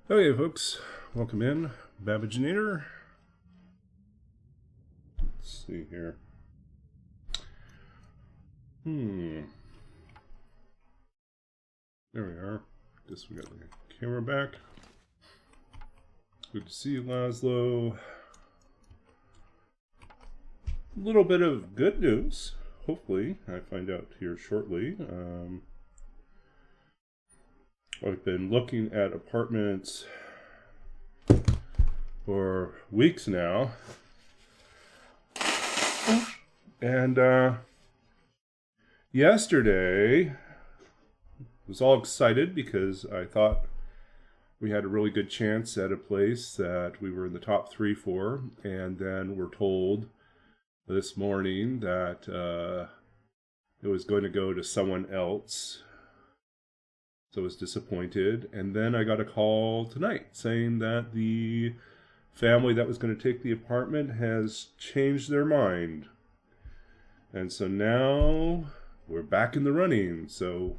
Okay, folks, welcome in. Babbaginator. Let's see here. There we are. Guess we got the camera back. Good to see you, Laszlo. A little bit of good news. Hopefully, I find out here shortly. I've been looking at apartments for weeks now. And yesterday, I was all excited because I thought we had a really good chance at a place that we were in the top 3 for. And then we're told this morning that it was going to go to someone else. So I was disappointed. And then I got a call tonight saying that the family that was going to take the apartment has changed their mind. And so now we're back in the running. So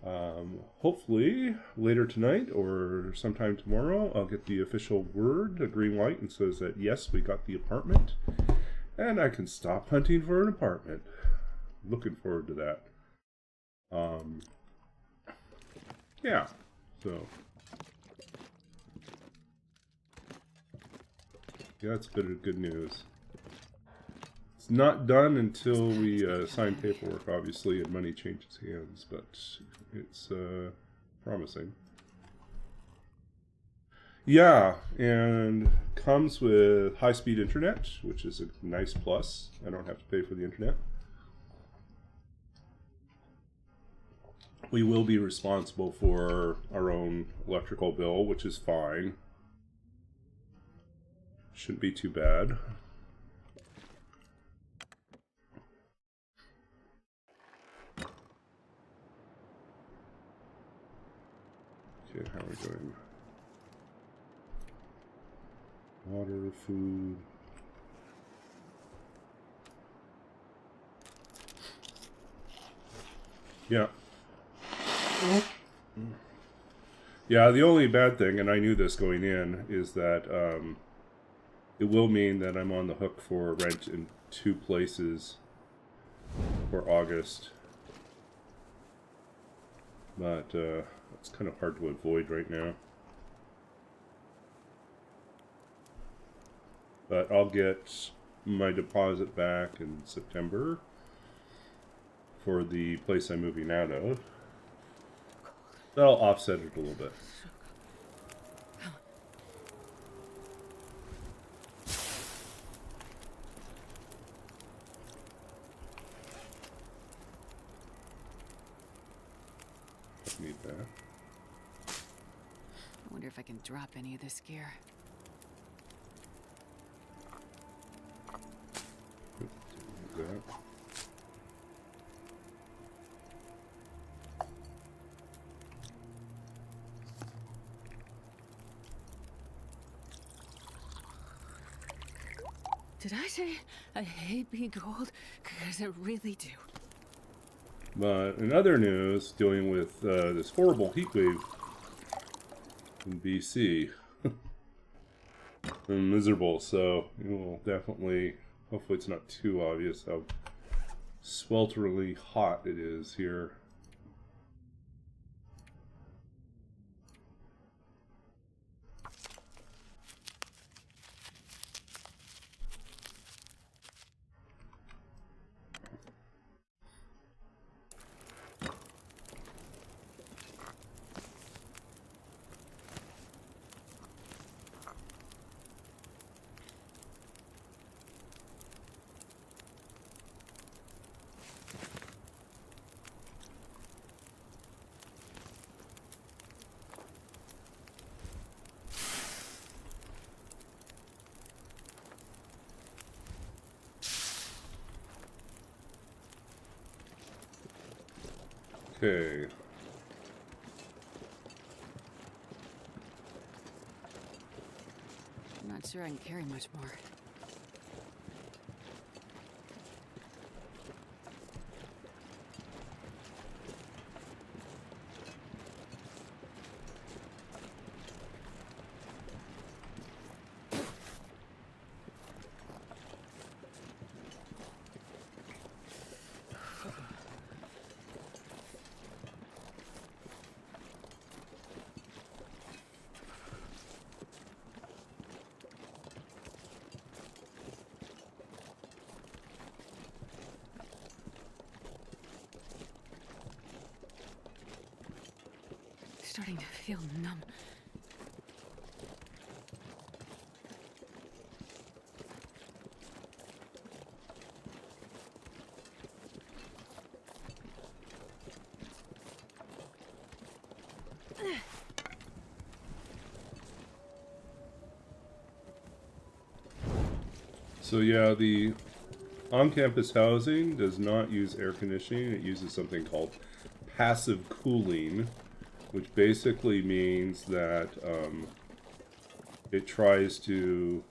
hopefully later tonight or sometime tomorrow, I'll get the official word, a green light, and says that yes, we got the apartment. And I can stop hunting for an apartment. Looking forward to that. Yeah, so yeah, it's a bit of good news. It's not done until we sign paperwork, obviously, and money changes hands, but it's promising. Yeah, and comes with high-speed internet, which is a nice plus. I don't have to pay for the internet. We will be responsible for our own electrical bill, which is fine. Shouldn't be too bad. Okay, how are we doing? Water, food. Yeah. Yeah, the only bad thing, and I knew this going in, is that it will mean that I'm on the hook for rent in 2 places for August. But it's kind of hard to avoid right now. But I'll get my deposit back in September for the place I'm moving out of. That'll offset it a little bit. Need that. I wonder if I can drop any of this gear. That. Did I say I hate being cold? Because I really do. But in other news, dealing with this horrible heat wave in BC. I'm miserable, so you will definitely, hopefully it's not too obvious how swelteringly hot it is here. Okay. I'm not sure I can carry much more. starting to feel numb. So yeah, the on-campus housing does not use air conditioning. It uses something called passive cooling, which basically means that it tries to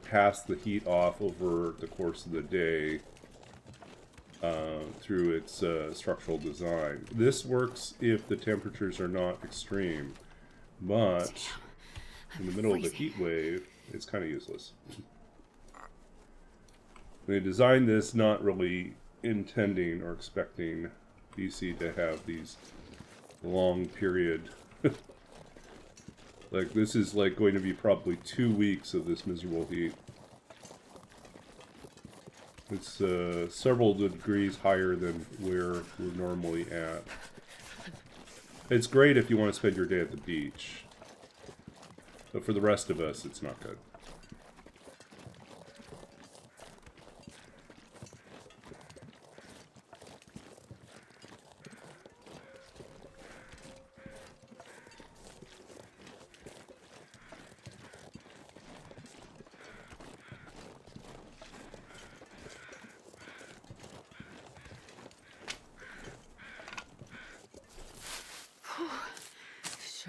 pass the heat off over the course of the day through its structural design. This works if the temperatures are not extreme, but in the middle of the heat wave, it's kind of useless. They designed this not really intending or expecting BC to have these long period. Like, this is like going to be probably 2 weeks of this miserable heat. It's several degrees higher than where we're normally at. It's great if you want to spend your day at the beach. But for the rest of us, it's not good.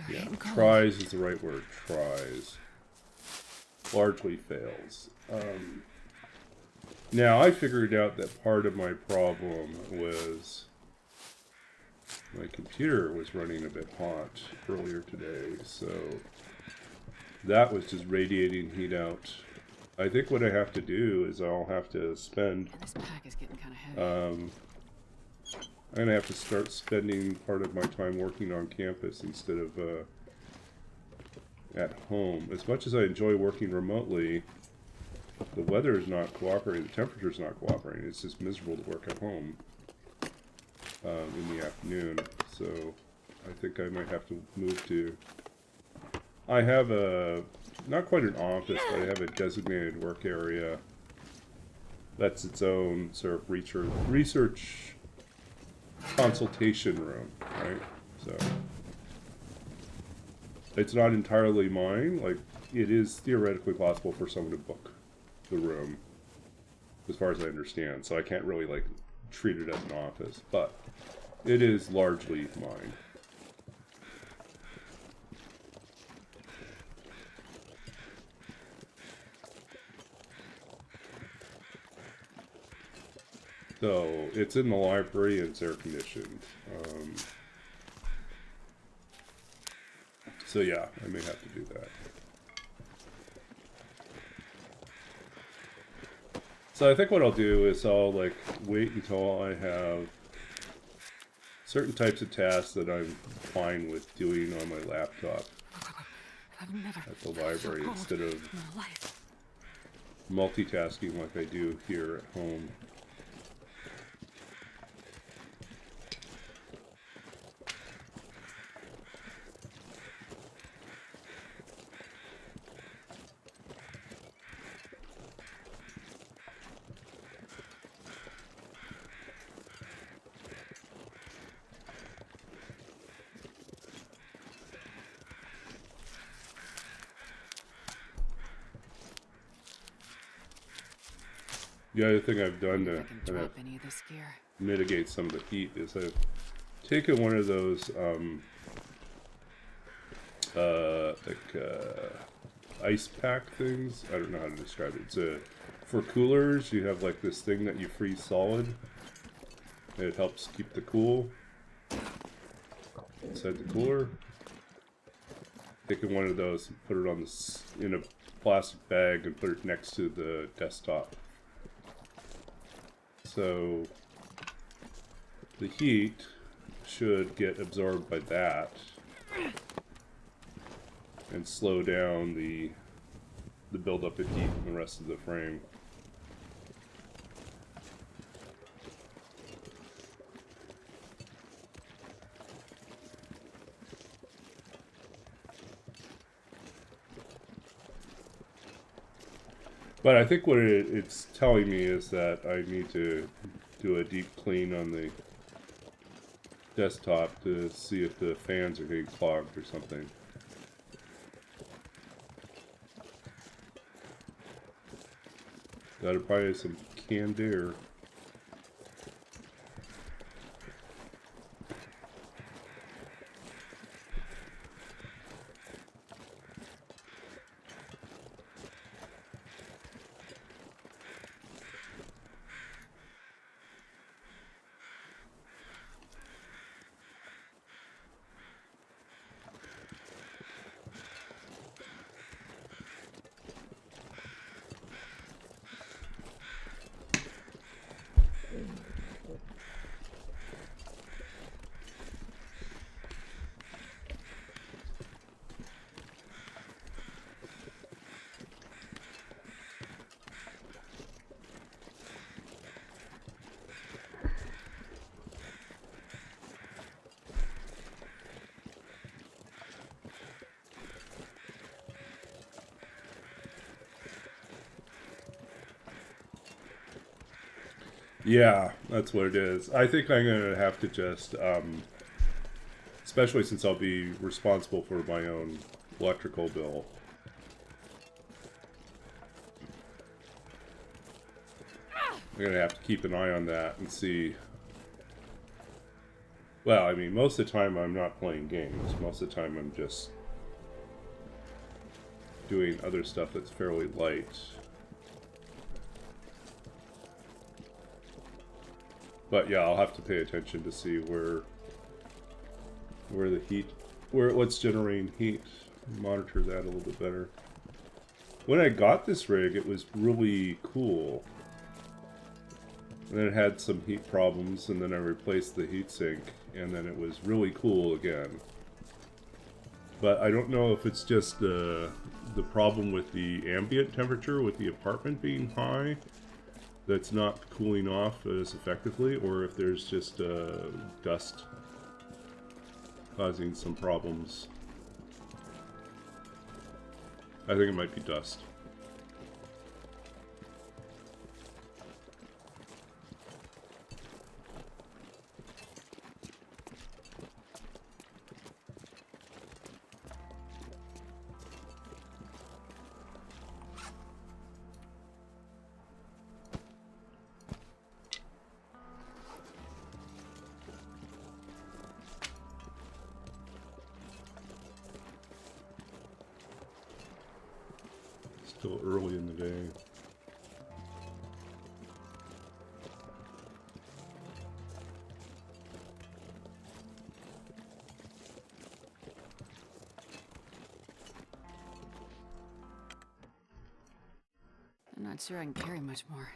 Yeah, tries is the right word. Tries. Largely fails. Now, I figured out that part of my problem was my computer was running a bit hot earlier today, so that was just radiating heat out. I think what I have to do is I'll have to spend... This pack is getting kind of heavy. I'm going to have to start spending part of my time working on campus instead of at home. As much as I enjoy working remotely, the weather is not cooperating, the temperature is not cooperating. It's just miserable to work at home in the afternoon. So I think I might have to move to... I have a, not quite an office, but I have a designated work area that's its own sort of research consultation room, right? So it's not entirely mine. Like, it is theoretically possible for someone to book the room, as far as I understand. So I can't really like treat it as an office, but it is largely mine. So it's in the library and it's air conditioned. So yeah, I may have to do that. So I think what I'll do is I'll like wait until I have certain types of tasks that I'm fine with doing on my laptop at the library instead of multitasking like I do here at home. The other thing I've done to kind of mitigate some of the heat is I've taken one of those ice pack things. I don't know how to describe it. It's for coolers. You have like this thing that you freeze solid. And it helps keep the cool inside the cooler. Taken one of those and put it on this in a plastic bag and put it next to the desktop. So the heat should get absorbed by that and slow down the buildup of heat in the rest of the frame. But I think what it's telling me is that I need to do a deep clean on the desktop to see if the fans are getting clogged or something. Gotta buy some canned air. Yeah, that's what it is. I think I'm going to have to just, especially since I'll be responsible for my own electrical bill. I'm going to have to keep an eye on that and see. Well, I mean, most of the time I'm not playing games. Most of the time I'm just doing other stuff that's fairly light. But yeah, I'll have to pay attention to see where the heat, what's generating heat. Monitor that a little bit better. When I got this rig, it was really cool. And then it had some heat problems, and then I replaced the heatsink, and then it was really cool again. But I don't know if it's just the problem with the ambient temperature with the apartment being high that's not cooling off as effectively, or if there's just dust causing some problems. I think it might be dust. Still early in the day. I'm not sure I can carry much more.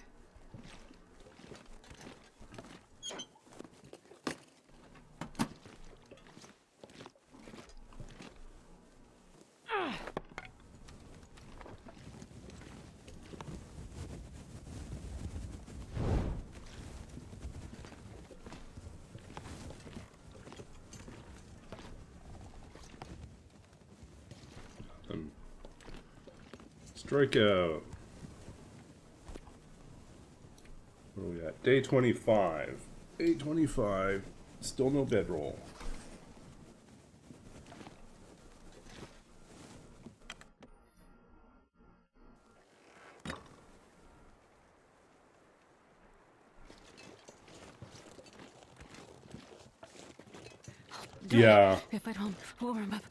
Strikeout. Where are we at? Day 25. Day 25. Still no bedroll. Yeah. If I don't warm up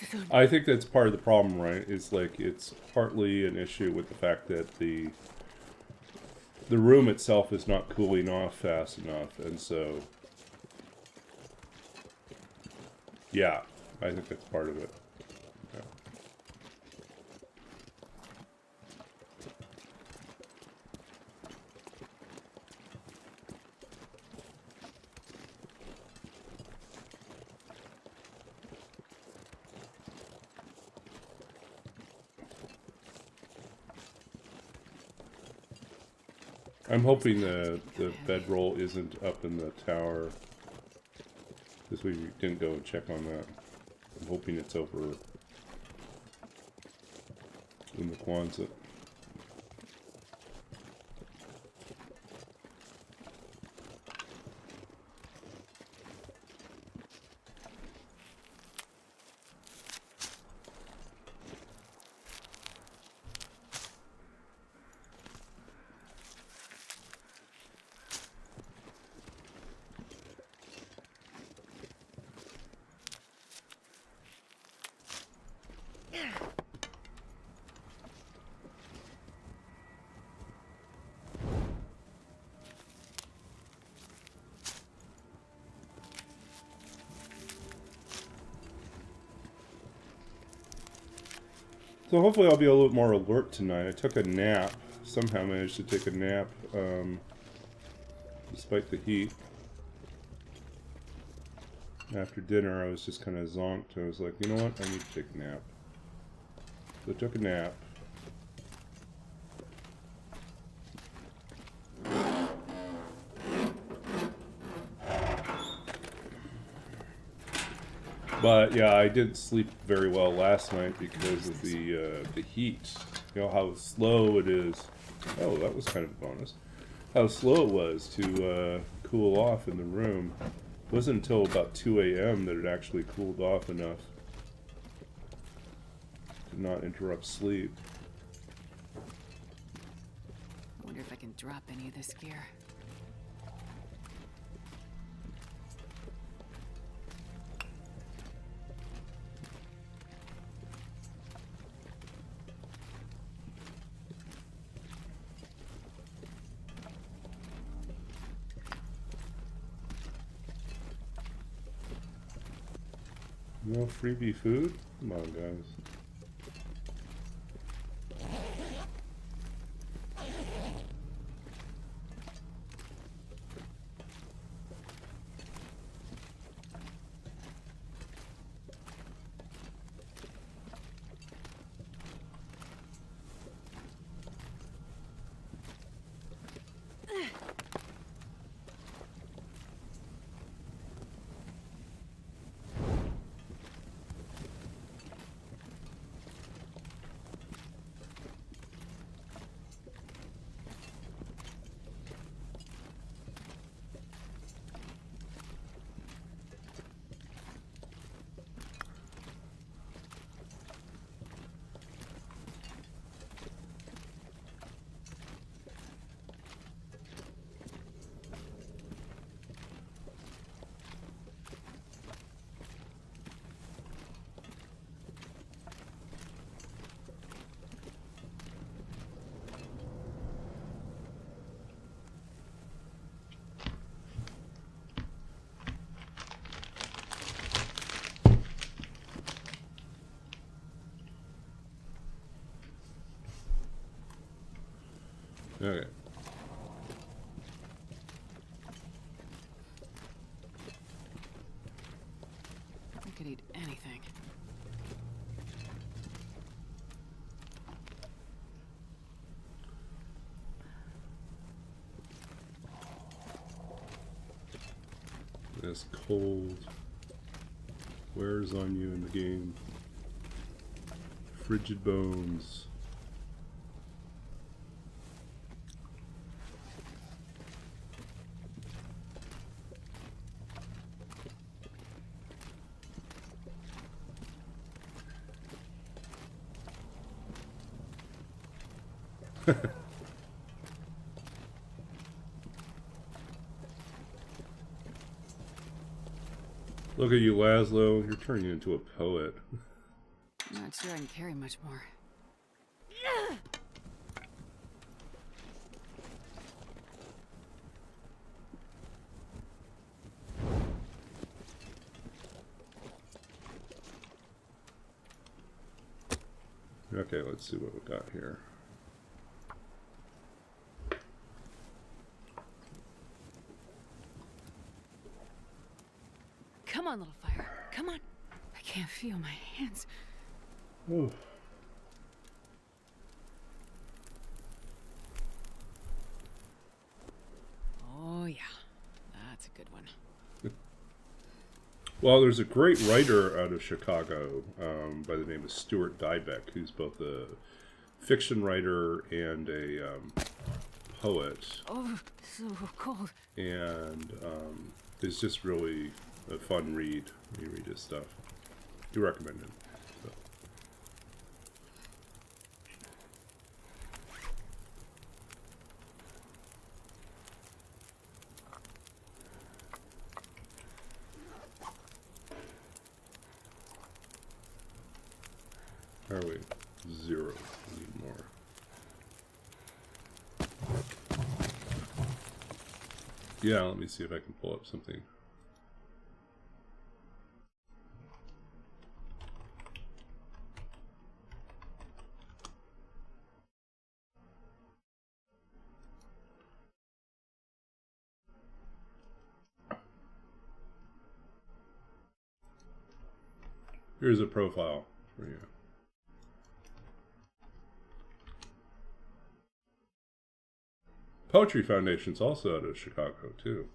soon. I think that's part of the problem, right? Is like it's partly an issue with the fact that the room itself is not cooling off fast enough, and so yeah, I think that's part of it. Yeah. I'm hoping the bedroll isn't up in the tower, because we didn't go and check on that. I'm hoping it's over in the Quonset. So hopefully I'll be a little more alert tonight. I took a nap. Somehow managed to take a nap, despite the heat. After dinner, I was just kind of zonked. I was like, you know what? I need to take a nap. So I took a nap. But yeah, I didn't sleep very well last night because of the heat. You know how slow it is. Oh, that was kind of a bonus. How slow it was to cool off in the room. It wasn't until about 2 a.m. that it actually cooled off enough to not interrupt sleep. I wonder if I can drop any of this gear. No freebie food? Come on, guys. Okay. I could eat anything. This cold wears on you in the game. Frigid bones. Look at you, Laszlo. You're turning into a poet. I'm not sure I can carry much more. Okay, let's see what we got here. Come on, little fire. Come on. I can't feel my hands. Ooh. Oh, yeah. That's a good one. Well, there's a great writer out of Chicago by the name of Stuart Dybek, who's both a fiction writer and a poet. Oh, so cold. And it's just really a fun read when you read his stuff. Do recommend it. So. Are we? 0. We need more. Yeah, let me see if I can pull up something. Here's a profile for you. Poetry Foundation's also out of Chicago, too.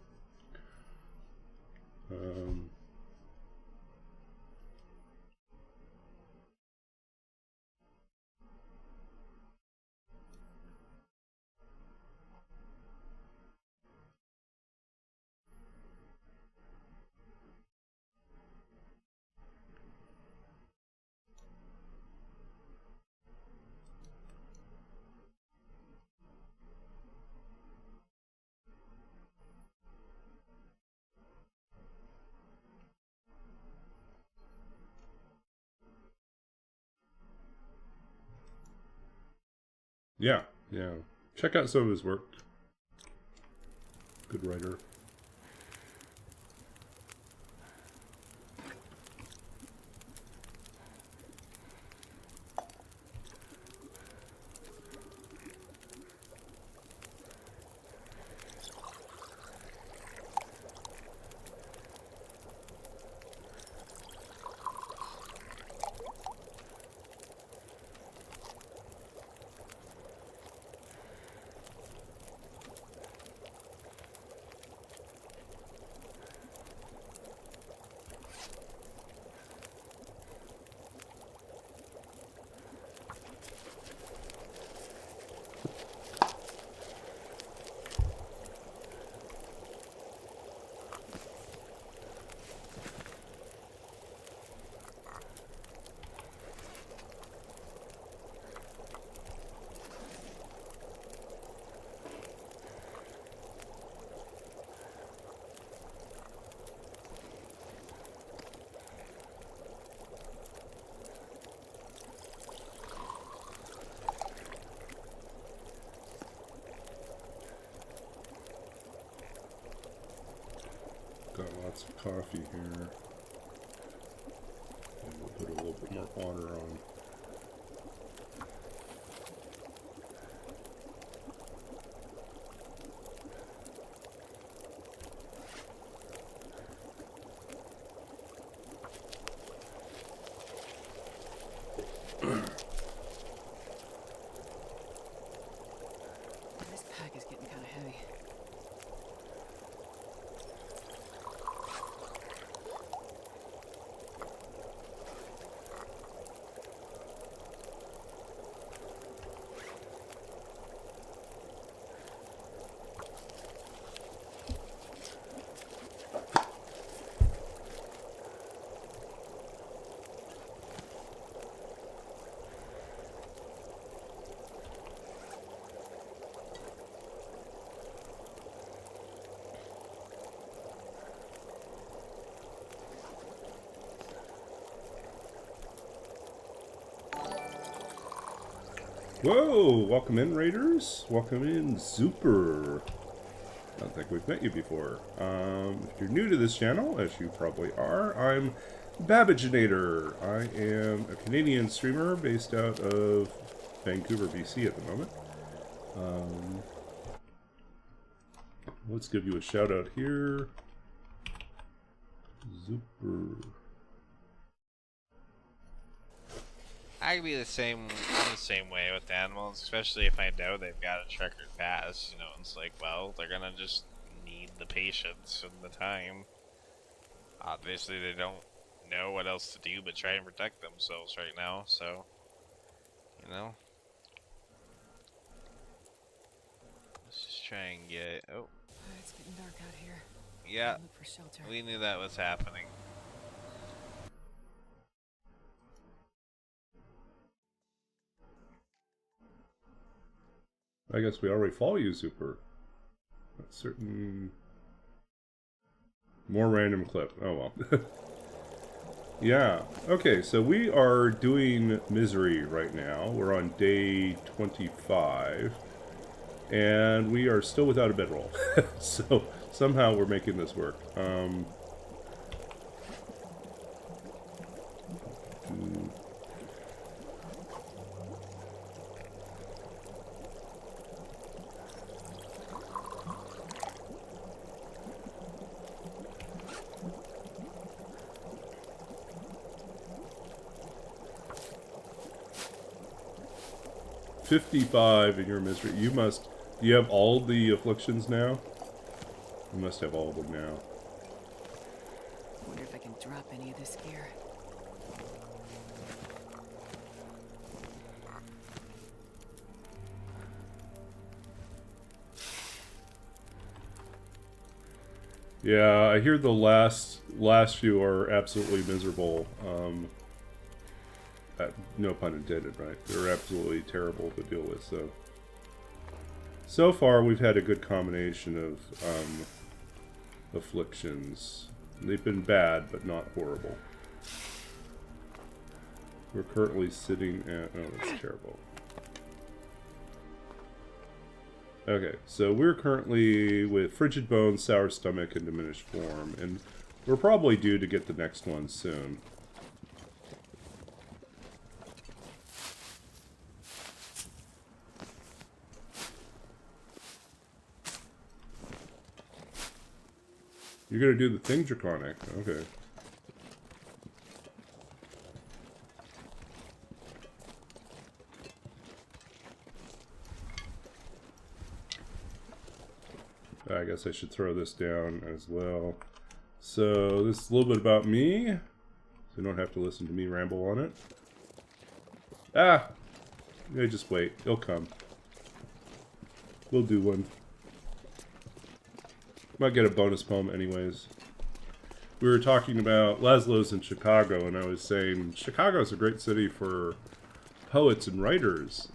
Yeah, yeah. Check out some of his work. Good writer. Got lots of coffee here. And we'll put a little bit more water on. This pack is getting kind of heavy. Whoa! Welcome in, Raiders. Welcome in, Zuper. I don't think we've met you before. If you're new to this channel, as you probably are, I'm Babbaginator. I am a Canadian streamer based out of Vancouver, BC at the moment. Let's give you a shout out here. Zuper. I could be the same way with animals, especially if I know they've got a checkered past. You know, it's like, well, they're gonna just need the patience and the time. Obviously, they don't know what else to do but try and protect themselves right now. So, you know, let's just try and get. Oh, It's getting dark out here. yeah, Look for shelter. we knew that was happening. I guess we already follow you, Zuper. That's certain. More random clip. Oh well. Yeah. Okay, so we are doing Misery right now. We're on day 25. And we are still without a bedroll. So somehow we're making this work. 55 in your misery. You must... Do you have all the afflictions now? You must have all of them now. Wonder if I can drop any of this gear. Yeah, I hear the last few are absolutely miserable. No pun intended, right? They're absolutely terrible to deal with. So far we've had a good combination of afflictions. They've been bad, but not horrible. We're currently sitting at... Oh, that's terrible. Okay, so we're currently with Frigid Bones, Sour Stomach, and Diminished Form, and we're probably due to get the next one soon. You're gonna do the thing Draconic, okay. I guess I should throw this down as well. So this is a little bit about me, so you don't have to listen to me ramble on it. Ah! Yeah, just wait. It'll come. We'll do one. Might get a bonus poem anyways. We were talking about Laszlo's in Chicago, and I was saying Chicago's a great city for poets and writers.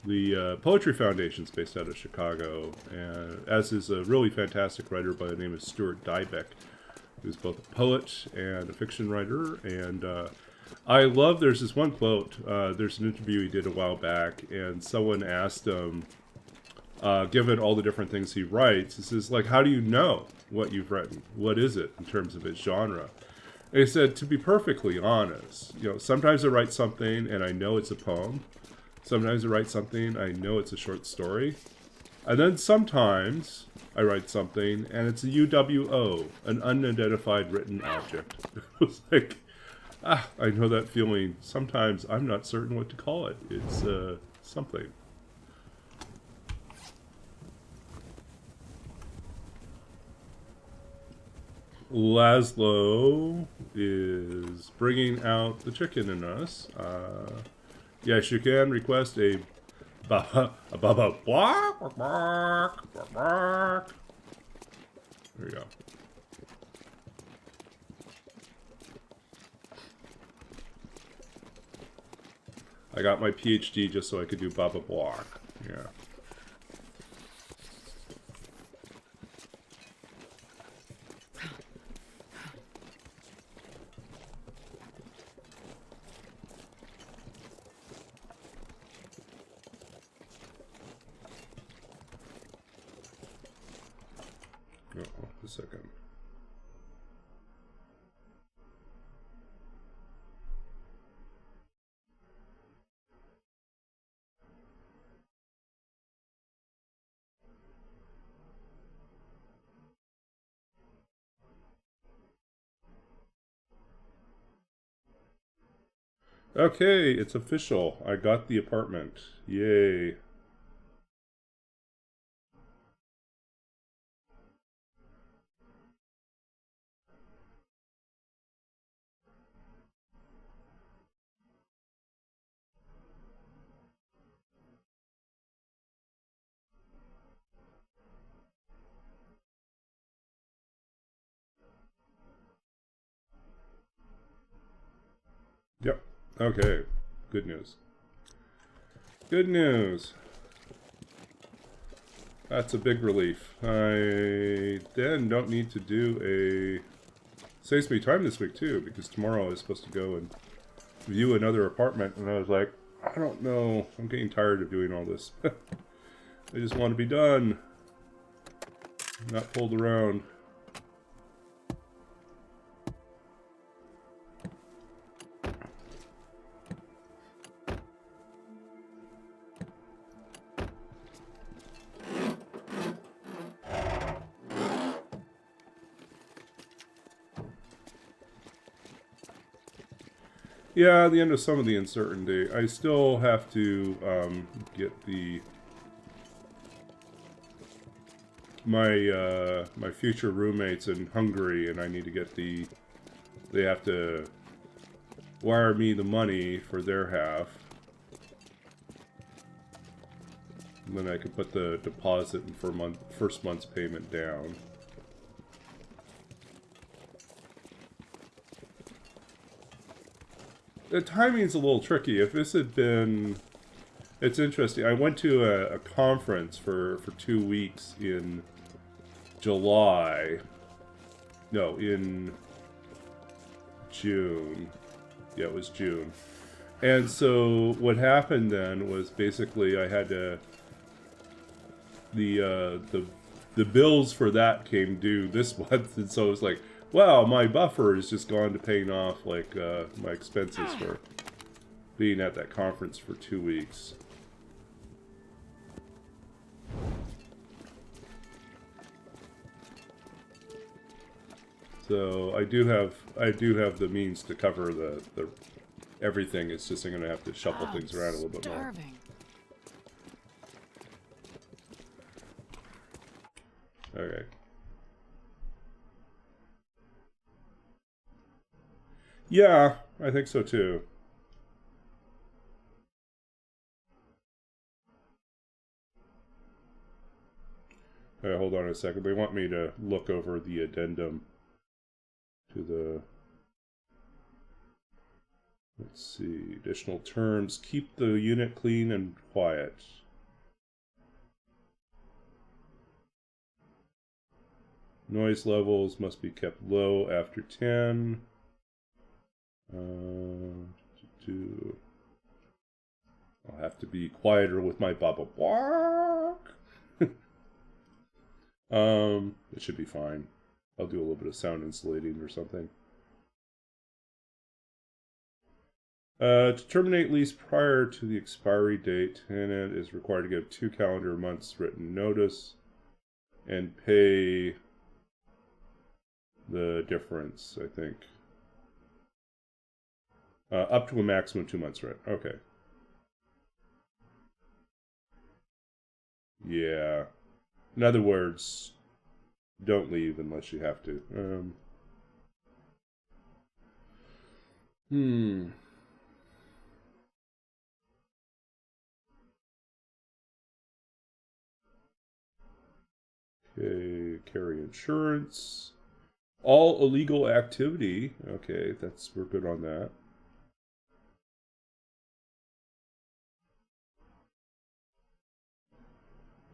The Poetry Foundation's based out of Chicago, as is a really fantastic writer by the name of Stuart Dybek, who's both a poet and a fiction writer. And I love, there's this one quote, there's an interview he did a while back, and someone asked him, given all the different things he writes, he says, like, how do you know what you've written? What is it in terms of its genre? And he said, to be perfectly honest, you know, sometimes I write something and I know it's a poem. Sometimes I write something, I know it's a short story. And then sometimes I write something and it's a UWO, an unidentified written object. It was like, I know that feeling. Sometimes I'm not certain what to call it. It's something. Laszlo is bringing out the chicken in us. Yes, you can request a baba bark, bark, bark. There you go. I got my PhD just so I could do baba bark. Yeah. A second. Okay, it's official. I got the apartment. Yay. Yep. Okay. Good news. Good news. That's a big relief. I then don't need to do a... Saves me time this week too, because tomorrow I was supposed to go and view another apartment, and I was like, I don't know. I'm getting tired of doing all this. I just want to be done. Not pulled around. Yeah, the end of some of the uncertainty. I still have to get my future roommates in Hungary, and I need to get they have to wire me the money for their half. And then I can put the deposit and first month's payment down. The timing's a little tricky. If this had been... It's interesting. I went to a conference for 2 weeks in July. No, in June. Yeah, it was June. And so what happened then was basically I had to... The bills for that came due this month, and so it was like, wow, my buffer is just gone to paying off like my expenses for being at that conference for 2 weeks. So I do have the means to cover the everything. It's just I'm gonna have to shuffle things around a little bit more. Okay. Yeah, I think so too. Hold on a second. They want me to look over the addendum to the... Let's see. Additional terms. Keep the unit clean and quiet. Noise levels must be kept low after 10. I'll have to be quieter with my bubble walk. It should be fine. I'll do a little bit of sound insulating or something. To terminate lease prior to the expiry date, tenant is required to give 2 calendar months written notice and pay the difference, I think. Up to a maximum of 2 months rent. Okay. Yeah. In other words, don't leave unless you have to. Okay, carry insurance. All illegal activity. Okay, we're good on that.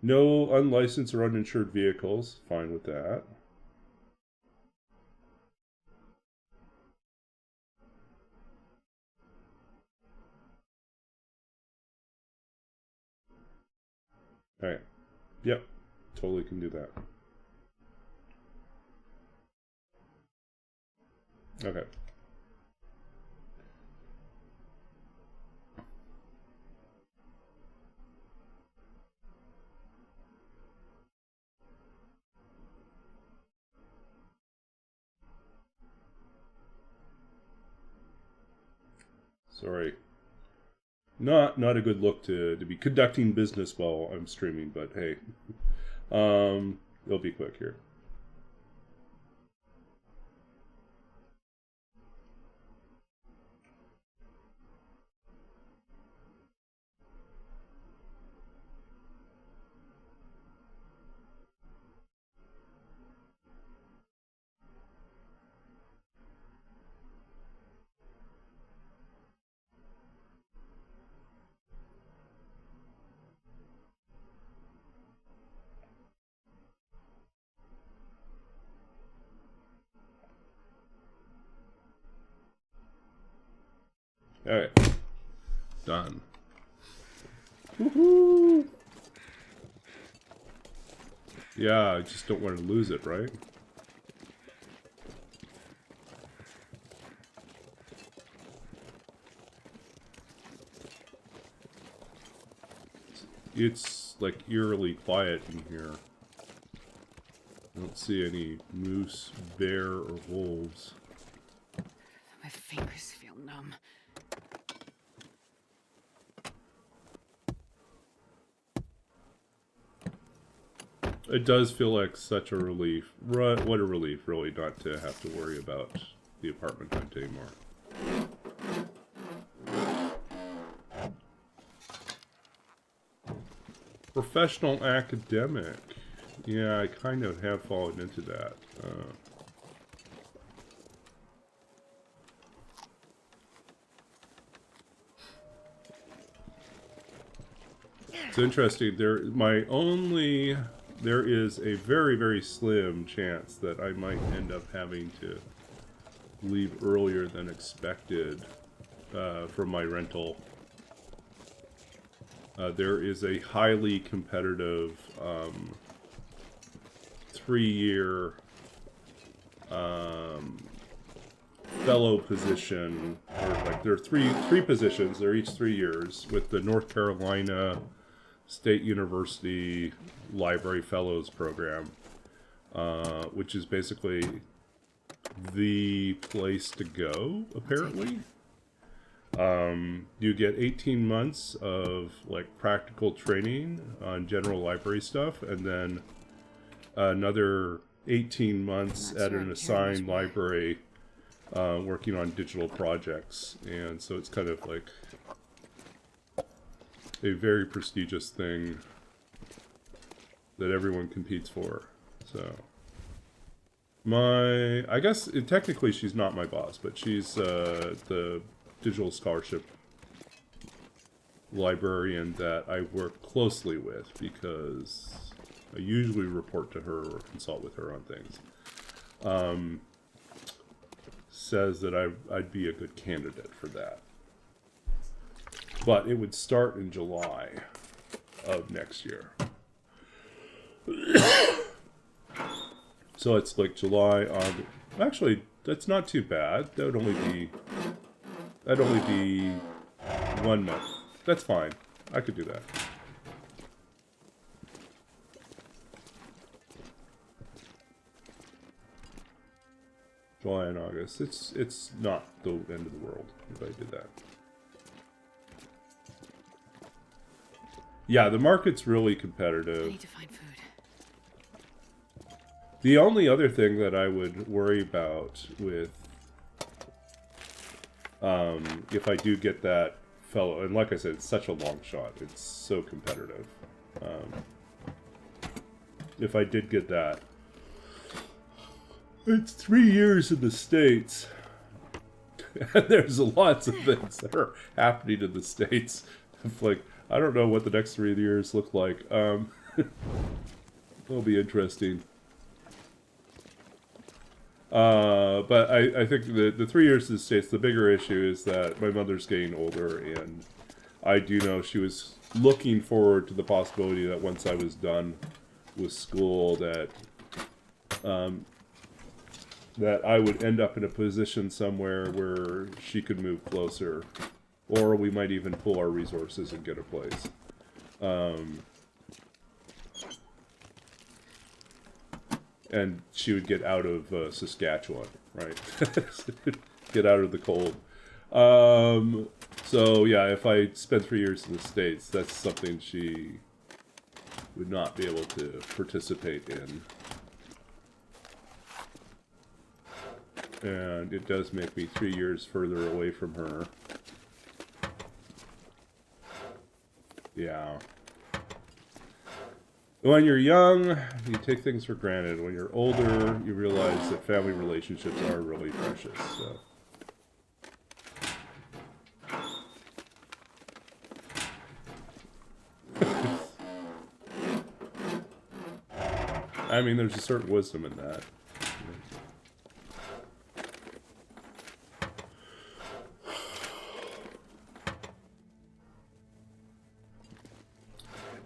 No unlicensed or uninsured vehicles. Fine with that. Alright. Yep. Totally can do that. Okay. Sorry. Not a good look to be conducting business while I'm streaming, but hey. It'll be quick here. Alright. Done. Woohoo! Yeah, I just don't want to lose it, right? It's like eerily quiet in here. I don't see any moose, bear, or wolves. My fingers feel numb. it does feel like such a relief. What a relief, really, not to have to worry about the apartment hunt anymore. Professional academic. Yeah, I kind of have fallen into that. It's interesting. There is a very, very slim chance that I might end up having to leave earlier than expected from my rental. There is a highly competitive 3-year fellow position, or like there are three positions. They're each 3 years with the North Carolina State University Library Fellows Program, which is basically the place to go, apparently. You get 18 months of like practical training on general library stuff, and then another 18 months at an assigned library working on digital projects. And so it's kind of like a very prestigious thing that everyone competes for. So I guess technically she's not my boss, but she's the digital scholarship librarian that I work closely with, because I usually report to her or consult with her on things. Says that I'd be a good candidate for that. But it would start in July of next year. So it's like July, August. Actually, that's not too bad. That'd only be 1 month. That's fine. I could do that. July and August. It's not the end of the world if I did that. Yeah, the market's really competitive. I need to find food. The only other thing that I would worry about with if I do get that fellow, and like I said, it's such a long shot. It's so competitive. If I did get that, it's 3 years in the States. There's lots of things that are happening in the States. Like, I don't know what the next 3 years look like. It'll be interesting. But I think the 3 years in the States, the bigger issue is that my mother's getting older, and I do know she was looking forward to the possibility that once I was done with school, that that I would end up in a position somewhere where she could move closer, or we might even pool our resources and get a place. And she would get out of Saskatchewan, right? Get out of the cold. So yeah, if I spend 3 years in the States, that's something she would not be able to participate in. And it does make me 3 years further away from her. Yeah. When you're young, you take things for granted. When you're older, you realize that family relationships are really precious. So. I mean, there's a certain wisdom in that.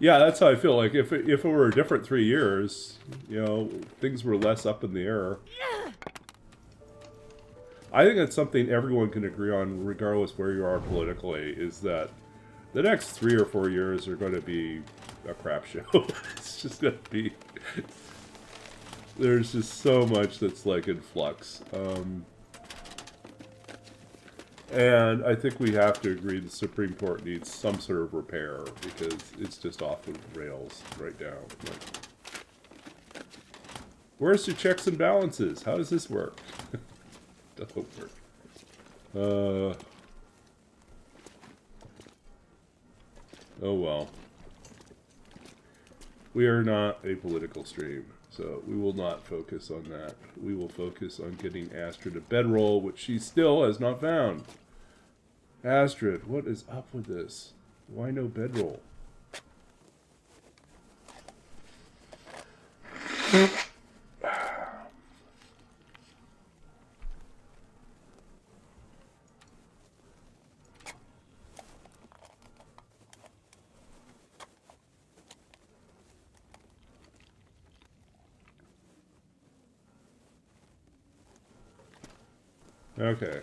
Yeah, that's how I feel. Like if it were a different 3 years, you know, things were less up in the air. I think that's something everyone can agree on, regardless where you are politically, is that the next 3 or 4 years are going to be a crap show. It's just going to be. There's just so much that's like in flux. And I think we have to agree the Supreme Court needs some sort of repair, because it's just off the rails right now. Like, Where's your checks and balances? How does this work? Don't work. Oh well. We are not a political stream, so we will not focus on that. We will focus on getting Astrid a bedroll, which she still has not found. Astrid, what is up with this? Why no bedroll? Okay.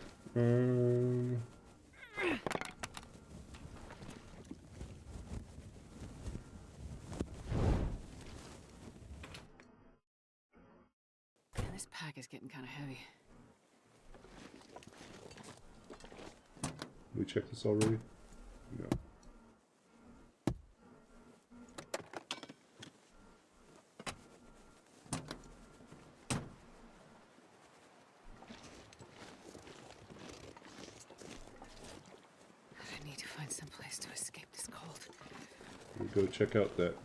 This pack is getting kind of heavy. We checked this already? No. I need to find some place to escape this cold. We'll go check out that.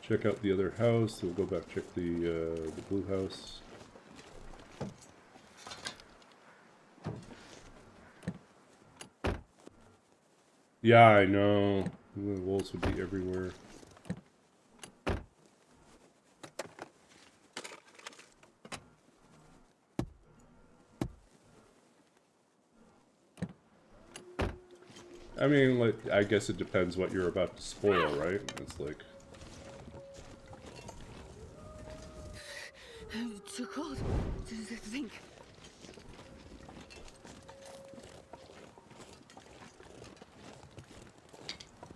Check out the other house. We'll go back check the blue house. Yeah, I know. The wolves would be everywhere. I mean, like, I guess it depends what you're about to spoil, right? It's like... I'm too cold to think.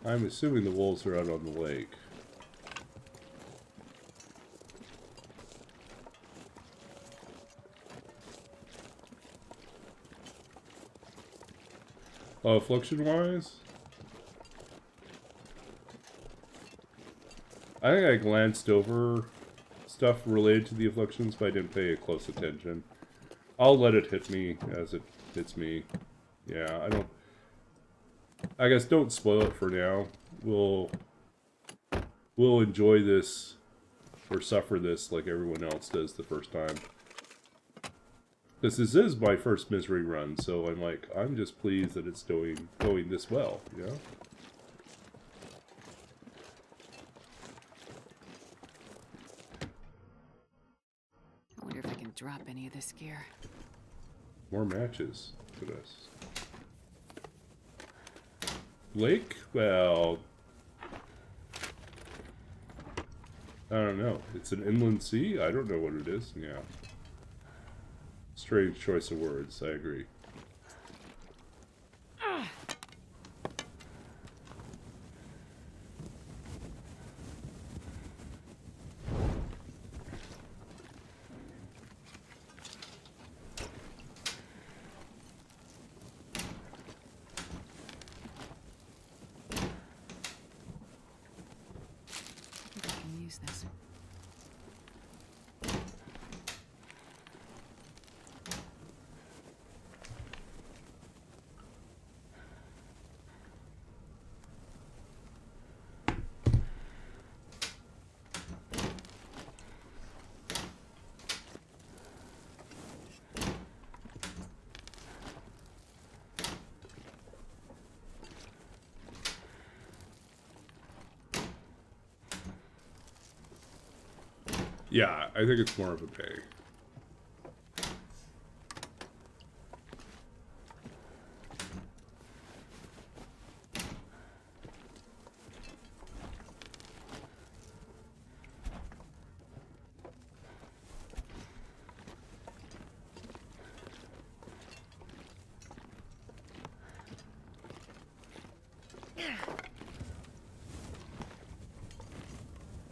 I'm assuming the wolves are out on the lake. Oh, affliction-wise? I think I glanced over stuff related to the afflictions, but I didn't pay close attention. I'll let it hit me as it hits me. Yeah, I guess don't spoil it for now. We'll enjoy this or suffer this like everyone else does the first time. This is my first misery run, so I'm just pleased that it's going this well, you know? I wonder if I can drop any of this gear. More matches. Look at us. Lake? Well... I don't know. It's an inland sea? I don't know what it is. Yeah. Strange choice of words. I agree. I can use this. Yeah, I think it's more of a pay.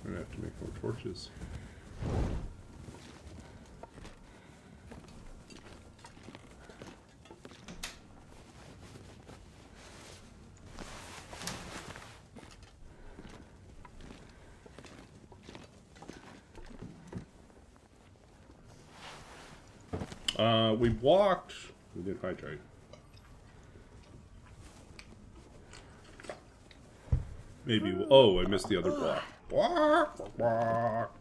I'm gonna have to make more torches. We walked. We didn't hydrate. Maybe. Oh, I missed the other block. Block, block,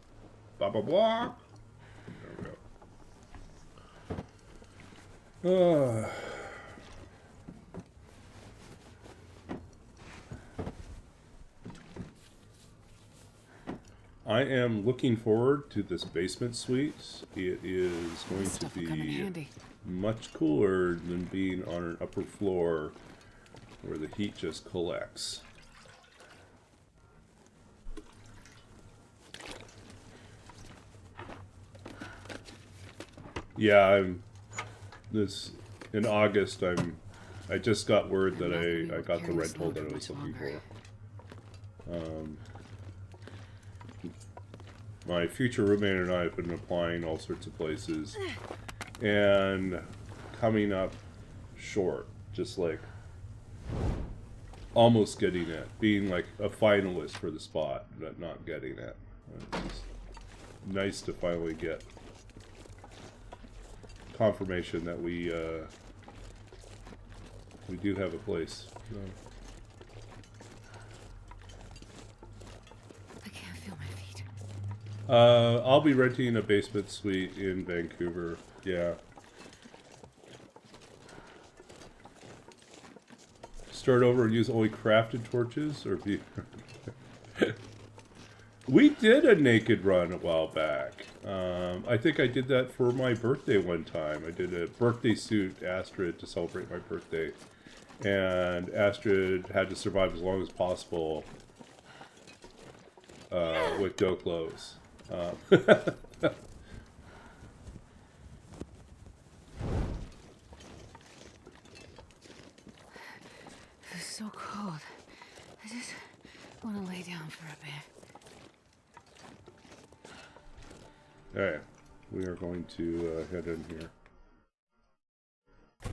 block, block, block. There we go. I am looking forward to this basement suite. It is going to Stuff will come in be handy. much cooler than being on an upper floor where the heat just collects. Yeah, in August. I just got word that I got the rental that I was looking for. My future roommate and I have been applying all sorts of places and coming up short, just like almost getting it, being like a finalist for the spot, but not getting it. It's just nice to finally get confirmation that we do have a place. So. I can't feel my feet. I'll be renting a basement suite in Vancouver. Yeah. Start over and use only crafted torches, or be. We did a naked run a while back. I think I did that for my birthday one time. I did a birthday suit Astrid to celebrate my birthday, and Astrid had to survive as long as possible with no clothes. It's so cold. I just want to lay down for a bit. Alright, we are going to head in here. I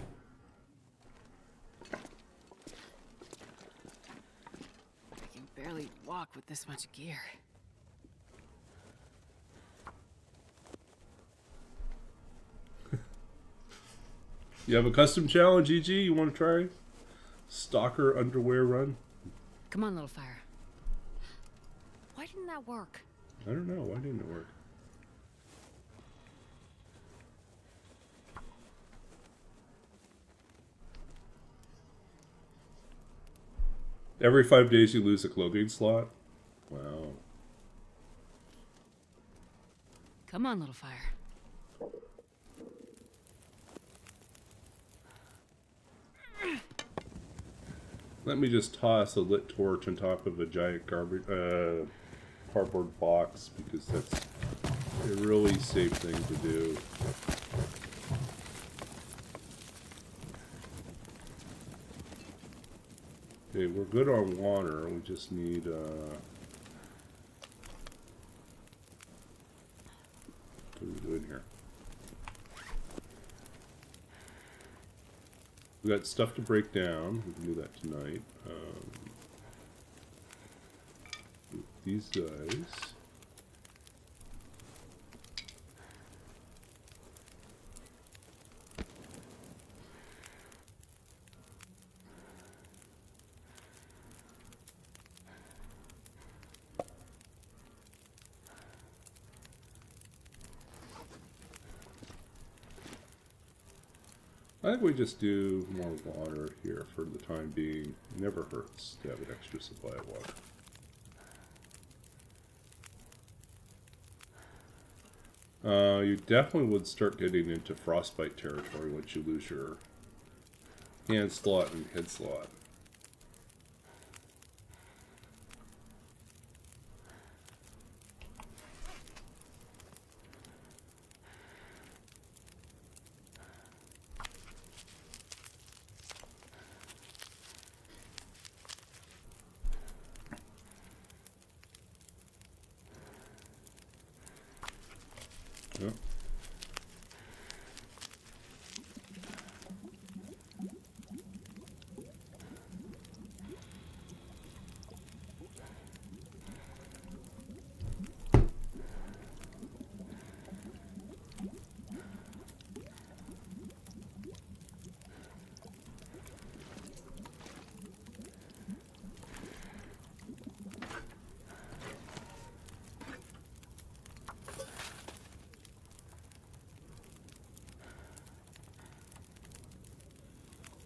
can barely walk with this much gear. You have a custom challenge, EG? You want to try? Stalker underwear run? Come on, little fire. Why didn't that work? I don't know. Why didn't it work? Every 5 days you lose a clothing slot? Wow. Come on, little fire. Let me just toss a lit torch on top of a giant cardboard box, because that's a really safe thing to do. Okay, we're good on water. We just need what are we doing here? We got stuff to break down. We can do that tonight. These guys. I think we just do more water here for the time being. It never hurts to have an extra supply of water. You definitely would start getting into frostbite territory once you lose your hand slot and head slot. Yep.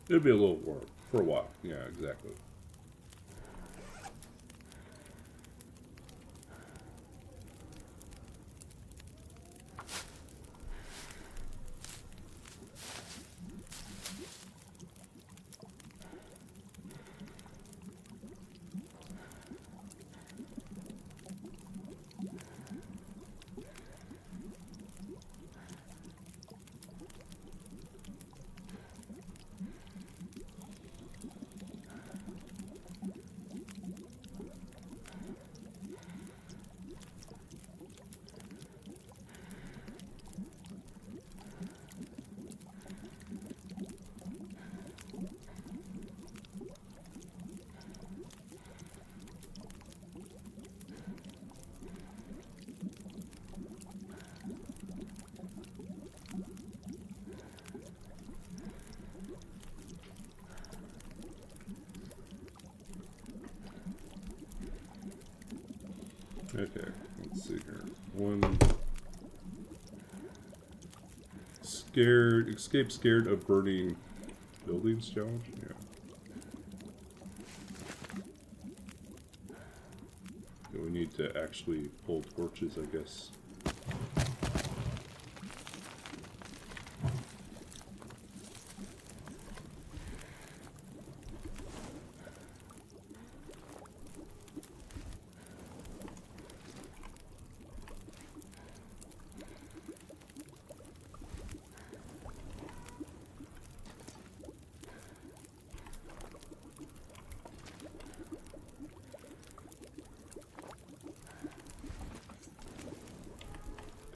It'll be a little warm for a while. Yeah, exactly. Okay, let's see here. One escape scared of burning buildings challenge? Yeah. So we need to actually pull torches, I guess.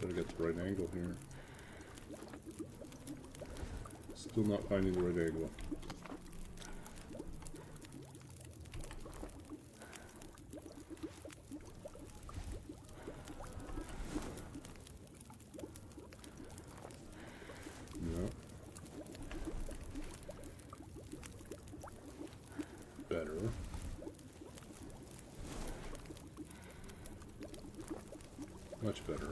Gotta get the right angle here. Still not finding the right angle. No. Better. Much better.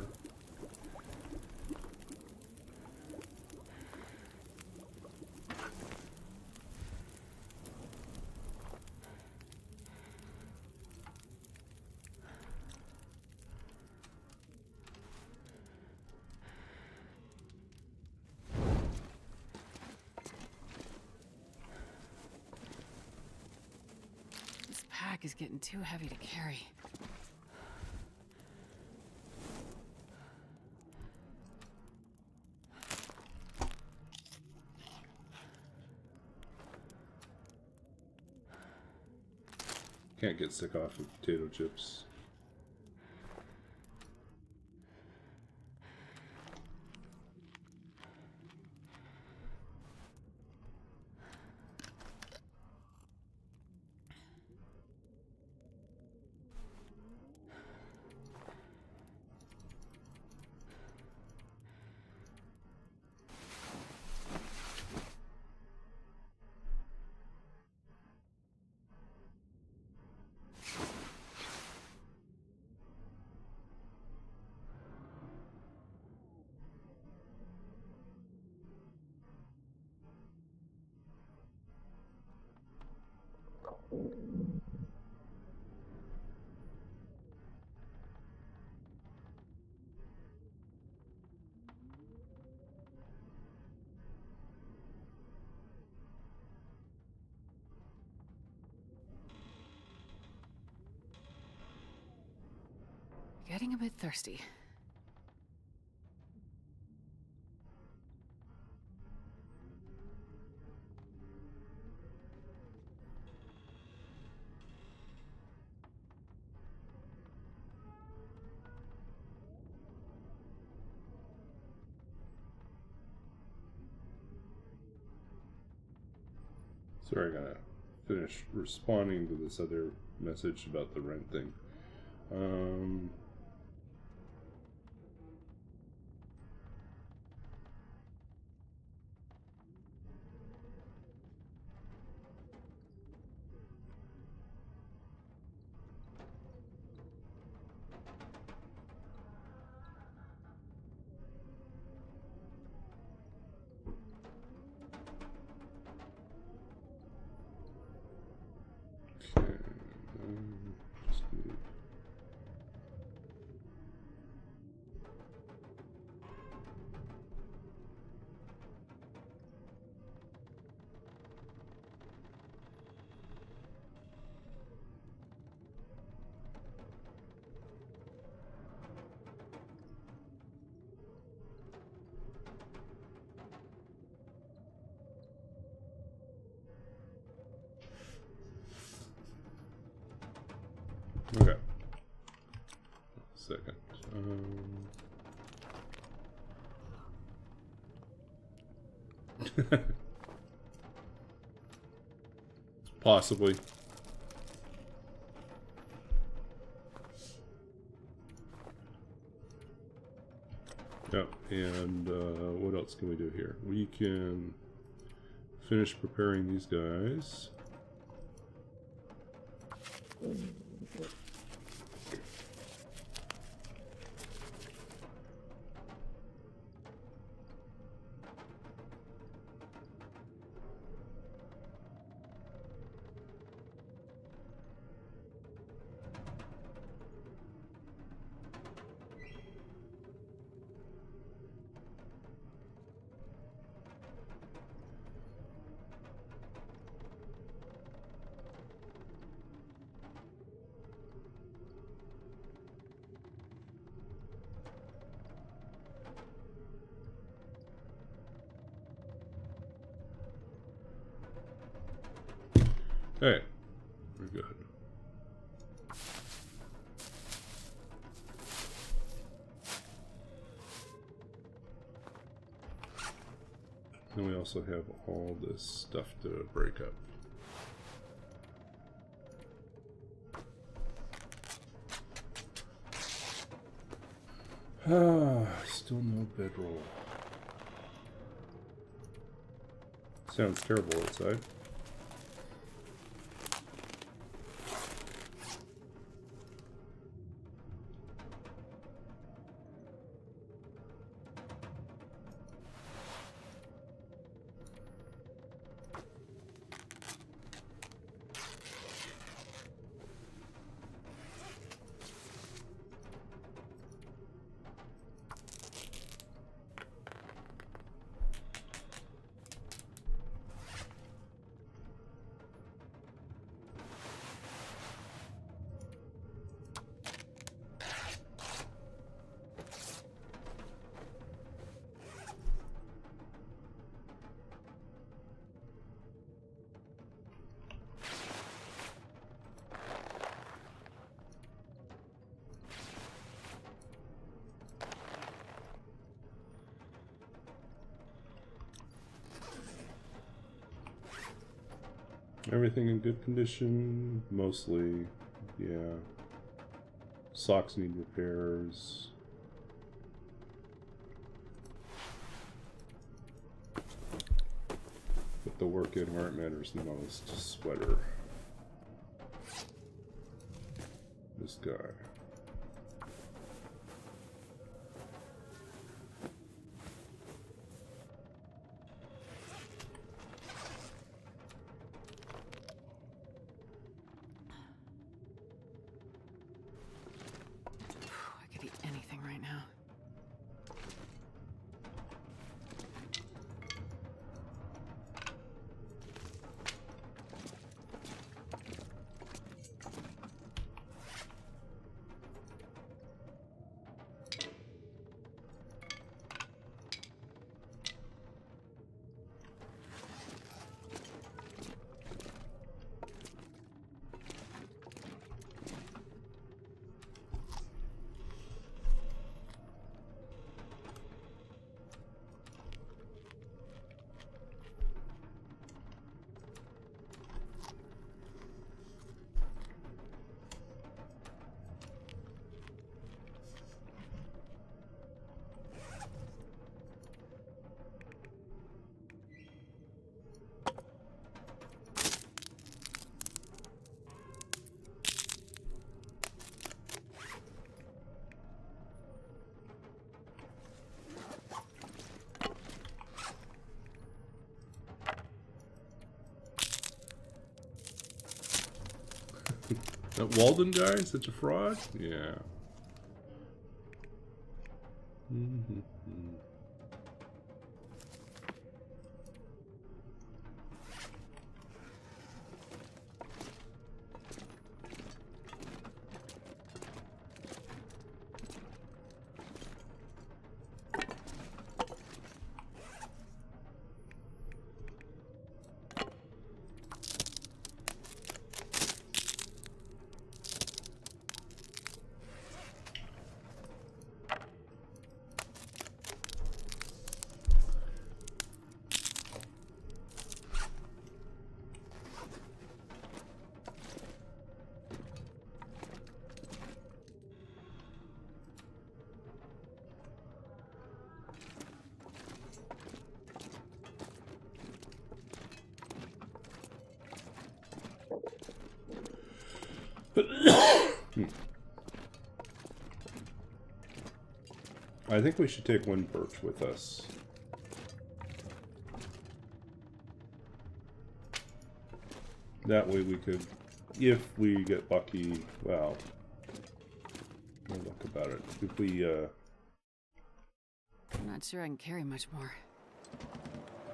This pack is getting too heavy to carry. Can't get sick off of potato chips. Getting a bit thirsty. Sorry, I gotta finish responding to this other message about the rent thing. Possibly. Yep, and what else can we do here? We can finish preparing these guys. Okay, we're good. Then we also have all this stuff to break up. Still no bedroll. Sounds terrible outside. Everything in good condition, mostly, yeah. Socks need repairs. But the work in where it matters the most. Sweater. This guy. I could eat anything right now. That Walden guy, such a fraud? Yeah. I think we should take one birch with us. That way we could, if we get lucky, well, no luck about it. If we, I'm not sure I can carry much more.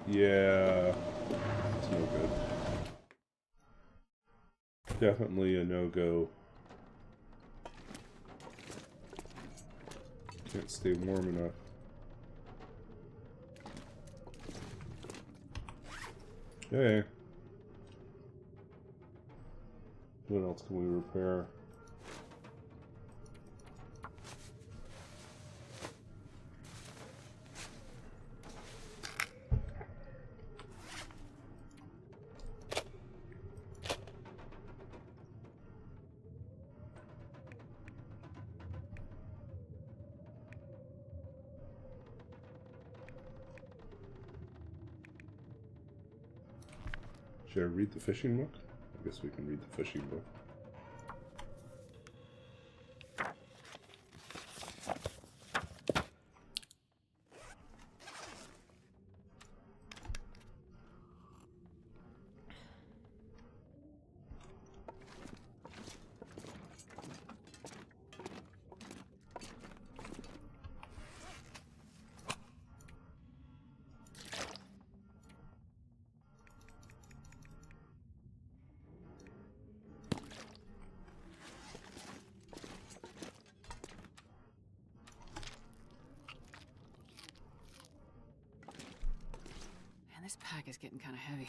yeah, it's no good. Definitely a no-go. Can't stay warm enough. Okay. What else can we repair? Should I read the fishing book? I guess we can read the fishing book. Man, this pack is getting kind of heavy.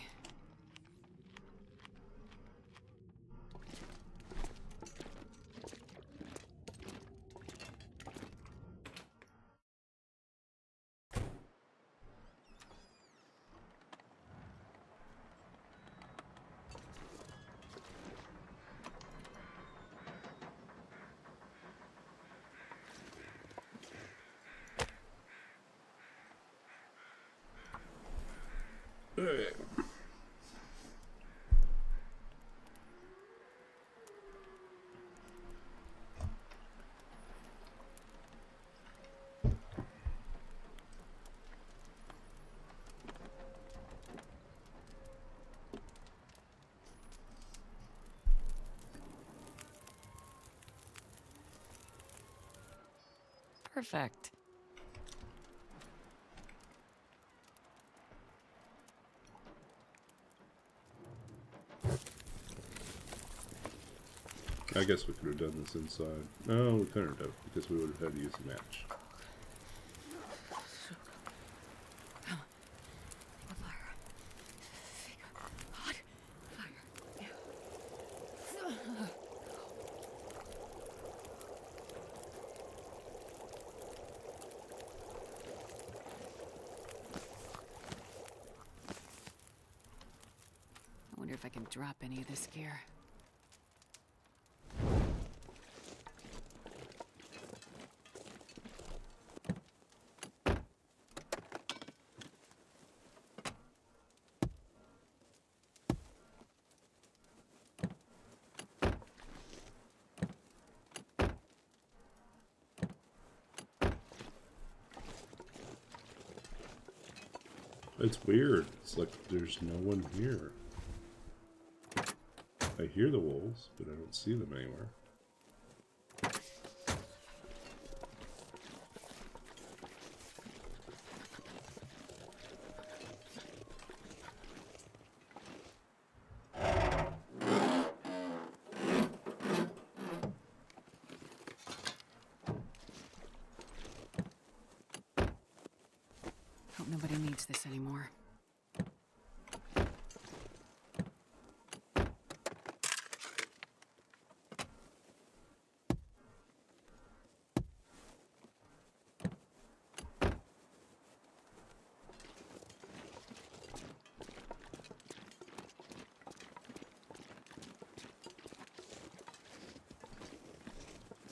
Perfect. I guess we could have done this inside. No, we couldn't have, because we would have had to use a match. I wonder if I can drop any of this gear. It's weird. It's like there's no one here. I hear the wolves, but I don't see them anywhere. Hope nobody needs this anymore.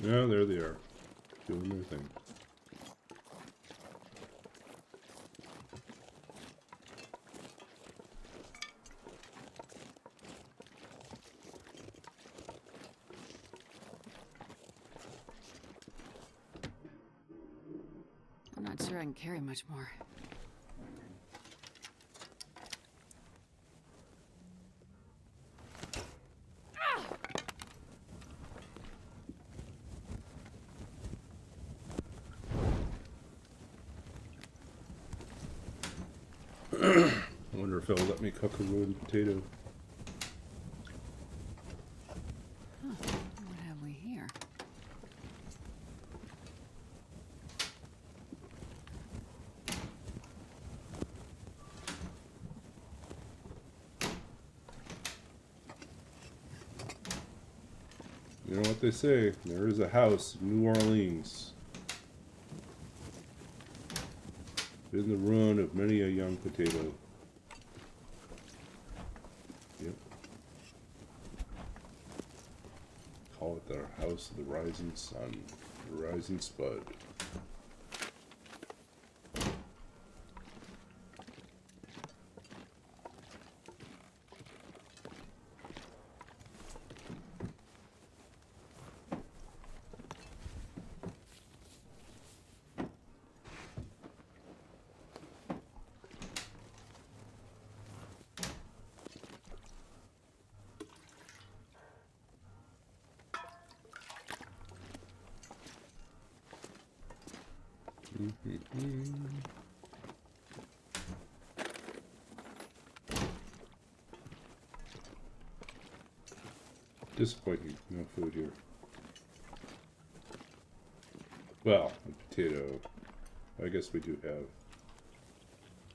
Yeah, there they are. Doing their thing. not sure I can carry much more. I wonder if it'll let me cook a ruined potato. Huh. What have we here? You know what they say, there is a house in New Orleans. Been the ruin of many a young potato. Yep. Call it the house of the rising sun, the rising spud. Disappointing, no food here. Well, a potato. I guess we do have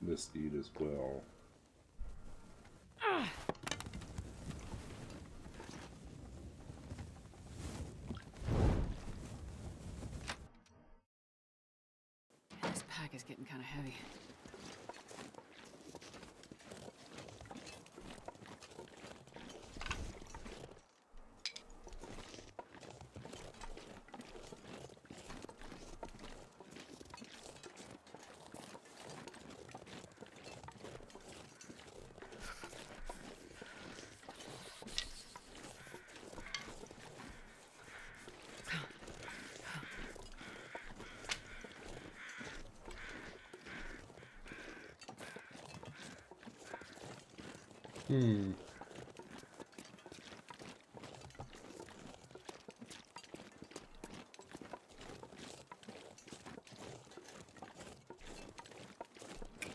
this to eat as well. This pack is getting kind of heavy.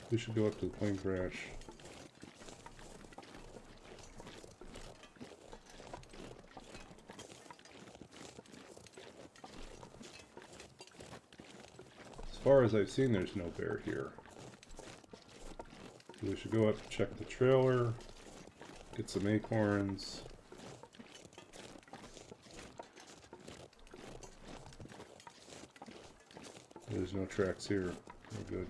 We should go up to the plane crash. As far as I've seen, there's no bear here. We should go up, check the trailer, get some acorns. There's no tracks here. We're good.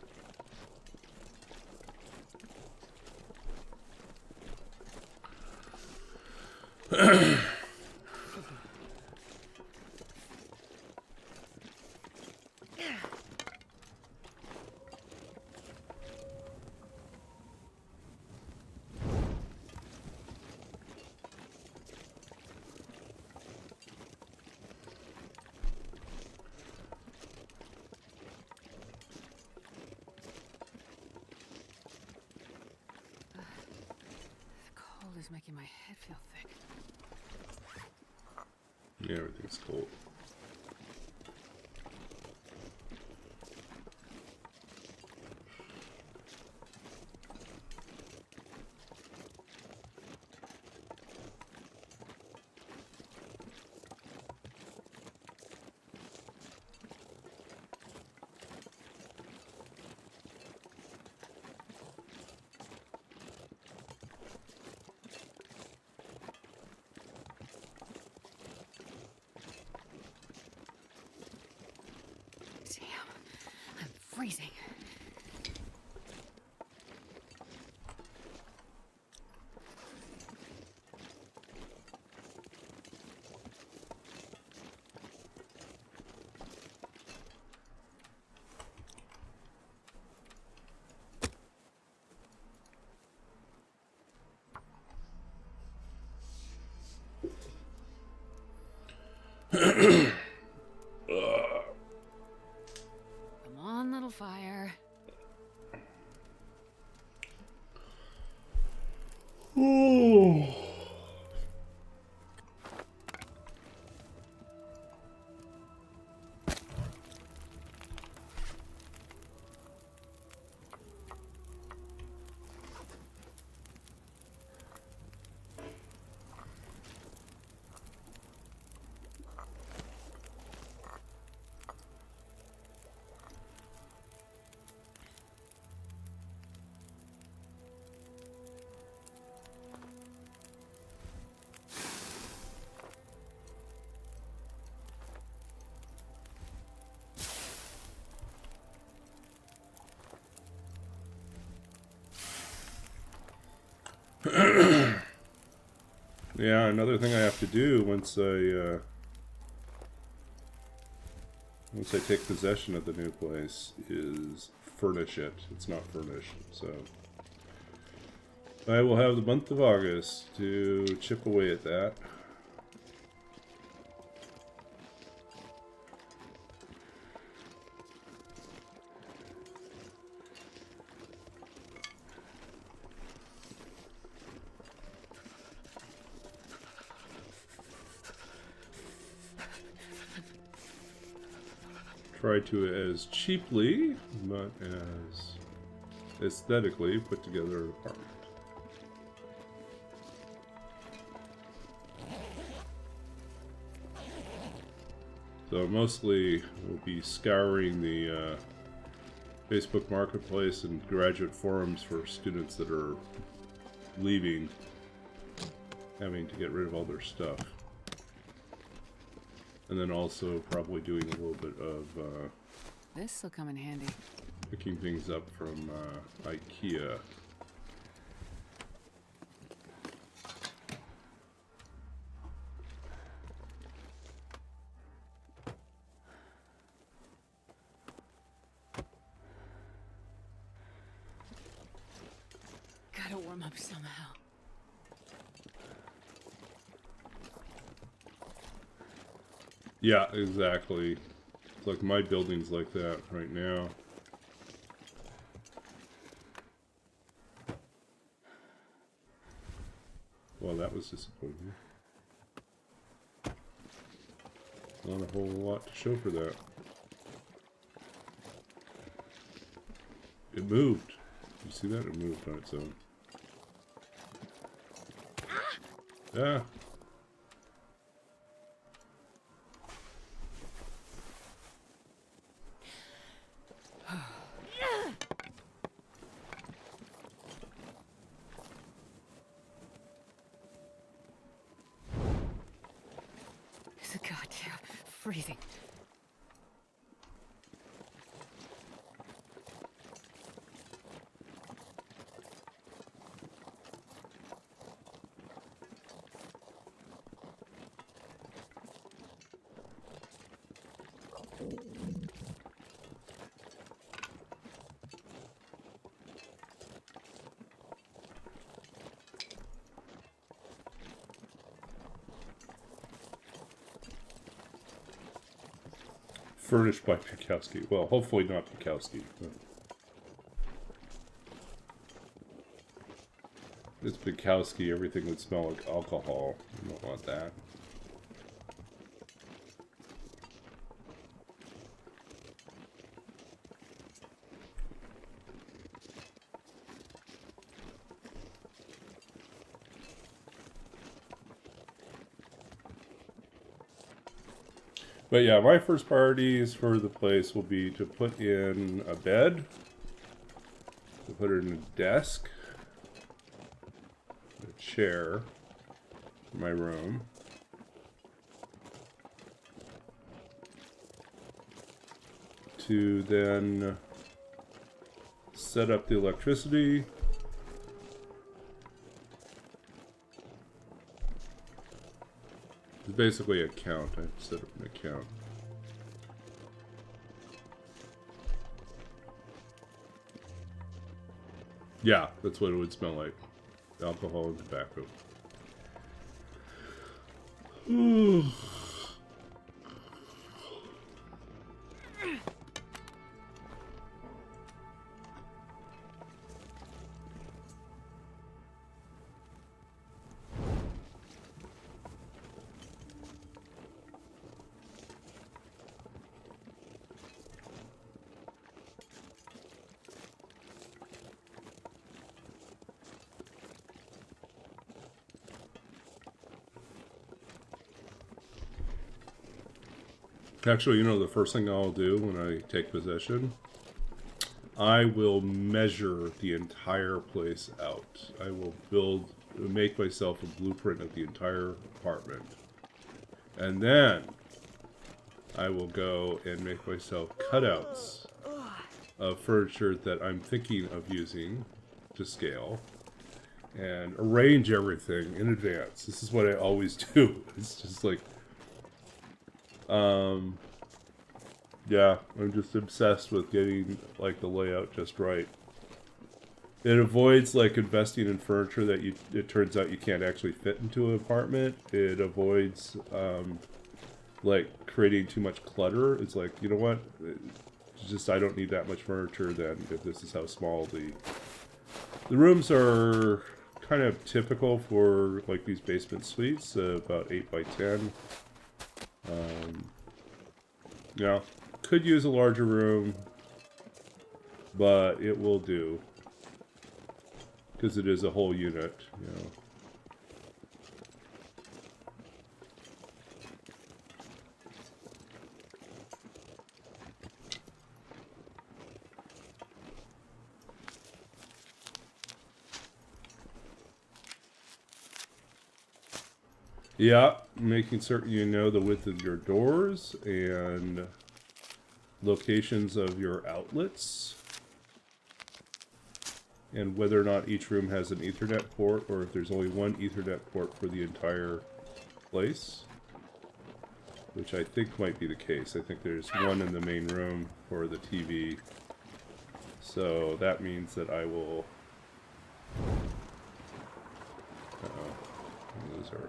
Is making my head feel thick. Yeah, everything's cold. Freezing. Come on, little fire. Oh. Yeah, another thing I have to do once I take possession of the new place is furnish it. It's not furnished, so I will have the month of August to chip away at that. Try to as cheaply, but as aesthetically put together an apartment. So mostly we'll be scouring the Facebook Marketplace and graduate forums for students that are leaving, having to get rid of all their stuff. And then also probably doing a little bit of This'll come in handy. picking things up from IKEA. Gotta warm up somehow. Yeah, exactly. It's like my building's like that right now. Well, that was disappointing. Not a whole lot to show for that. It moved. You see that? It moved on its own. Ah! It's a goddamn freezing. Furnished by Pikowski. Well, hopefully not Pikowski. But if it's Pikowski, everything would smell like alcohol. You don't want that. But yeah, my first priorities for the place will be to put in a bed, to put in a desk, a chair for my room, to then set up the electricity, it's basically an account. I set up an account. Yeah, that's what it would smell like. Alcohol and tobacco. Actually, you know, the first thing I'll do when I take possession, I will measure the entire place out. I will make myself a blueprint of the entire apartment. And then I will go and make myself cutouts of furniture that I'm thinking of using to scale. And arrange everything in advance. This is what I always do. It's just like, yeah, I'm just obsessed with getting like the layout just right. It avoids like investing in furniture that it turns out you can't actually fit into an apartment. It avoids like creating too much clutter. It's like, you know what? It's just I don't need that much furniture then if this is how small the rooms are. Kind of typical for like these basement suites, about 8 by 10. Yeah, could use a larger room, but it will do because it is a whole unit, you know. Yeah, making certain you know the width of your doors and locations of your outlets. And whether or not each room has an Ethernet port or if there's only one Ethernet port for the entire place. Which I think might be the case. I think there's one in the main room for the TV. So that means that I will... Uh-oh. Those are...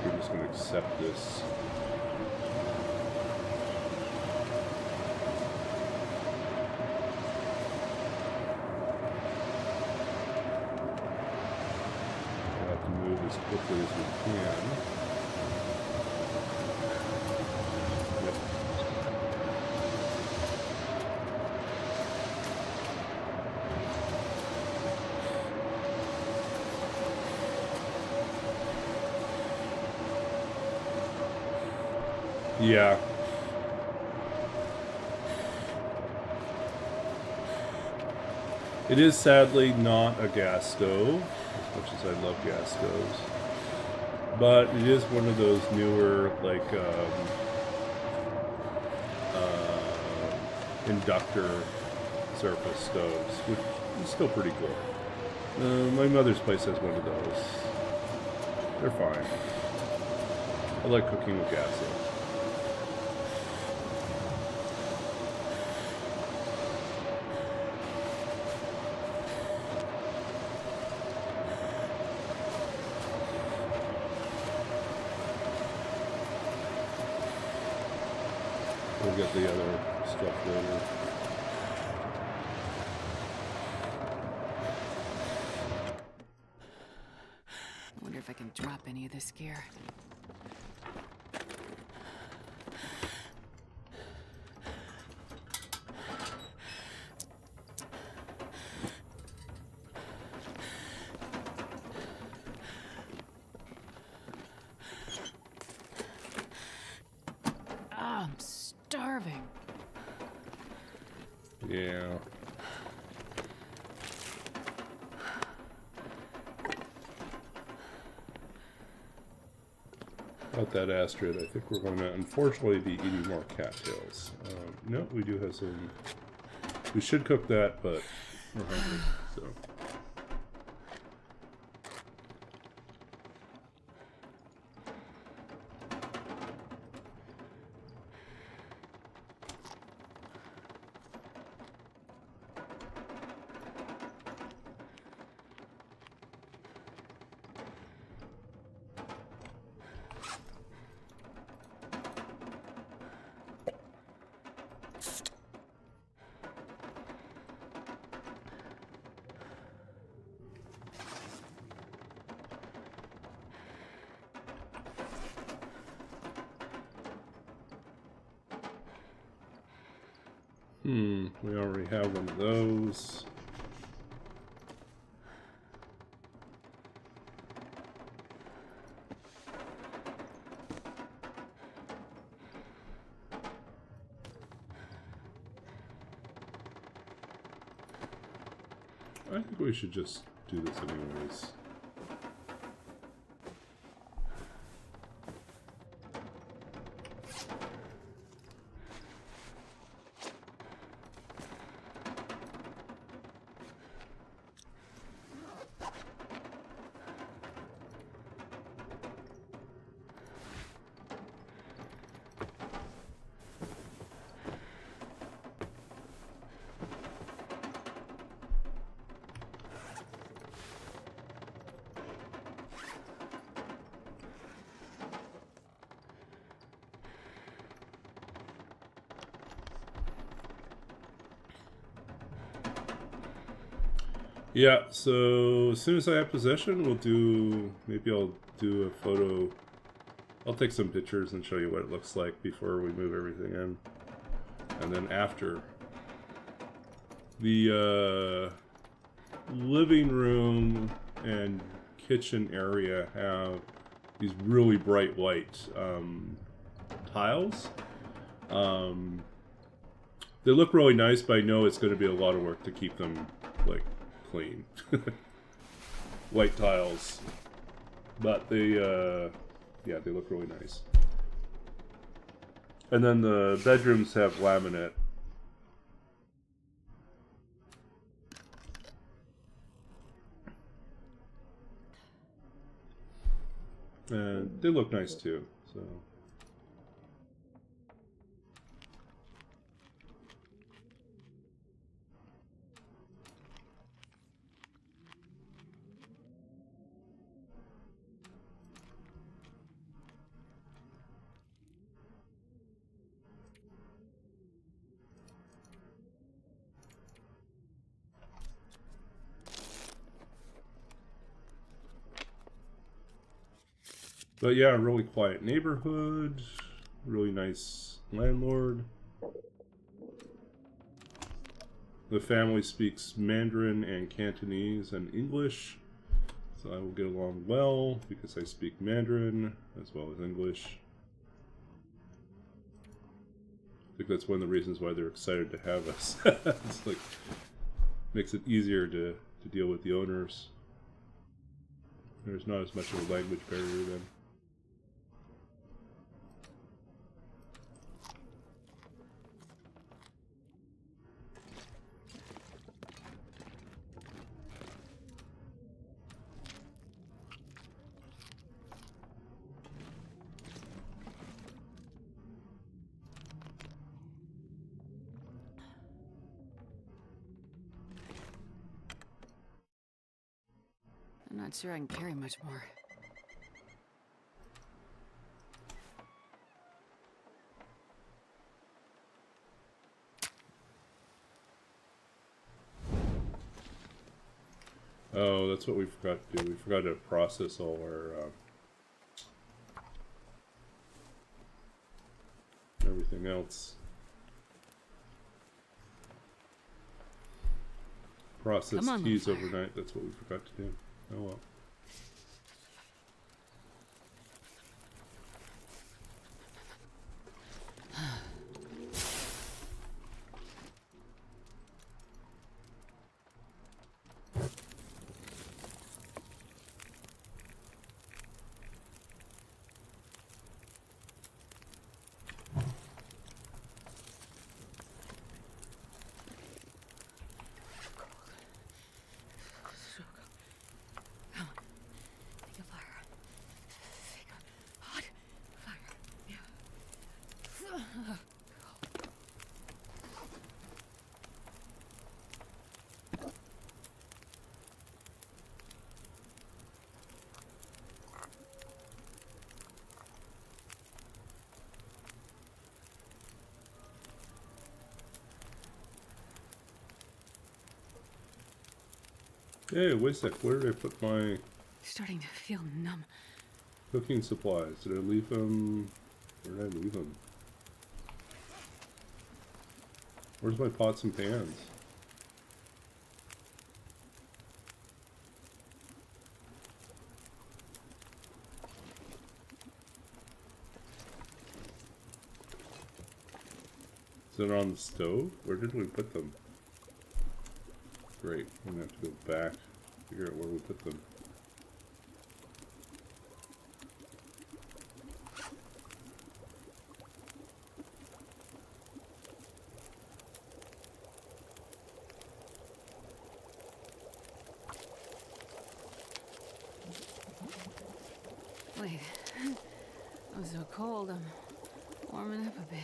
We're just going to accept this. We have to move as quickly as we can. Yep. Yeah. It is sadly not a gas stove, as much as I love gas stoves. But it is one of those newer, like, inductor surface stoves, which is still pretty cool. My mother's place has one of those. They're fine. I like cooking with gas though. We'll get the other stuff later. I wonder if I can drop any of this gear. Ah, I'm starving. Yeah. About that Astrid, I think we're going to unfortunately be eating more cattails. No, we do have some. We should cook that, but we're hungry, so. We already have one of those. I think we should just do this anyways. Yeah, so as soon as I have possession, maybe I'll do a photo. I'll take some pictures and show you what it looks like before we move everything in. And then after. The living room and kitchen area have these really bright white tiles. They look really nice, but I know it's going to be a lot of work to keep them, like, clean. White tiles. But they, yeah, they look really nice. And then the bedrooms have laminate. And they look nice too, so... But yeah, really quiet neighborhood, really nice landlord. The family speaks Mandarin and Cantonese and English, so I will get along well because I speak Mandarin as well as English. I think that's one of the reasons why they're excited to have us. It's like, makes it easier to deal with the owners. There's not as much of a language barrier then. I'm not sure I can carry much more. Oh, that's what we forgot to do. We forgot to process all our everything else. Process keys overnight. That's what we forgot to do. Oh well. Hey, wait a sec. Where did I put my Starting to feel numb. cooking supplies? Did I leave them? Where did I leave them? Where's my pots and pans? Is it on the stove? Where did we put them? Great. I'm gonna have to go back, figure out where we put them. Wait. I'm so cold. I'm warming up a bit.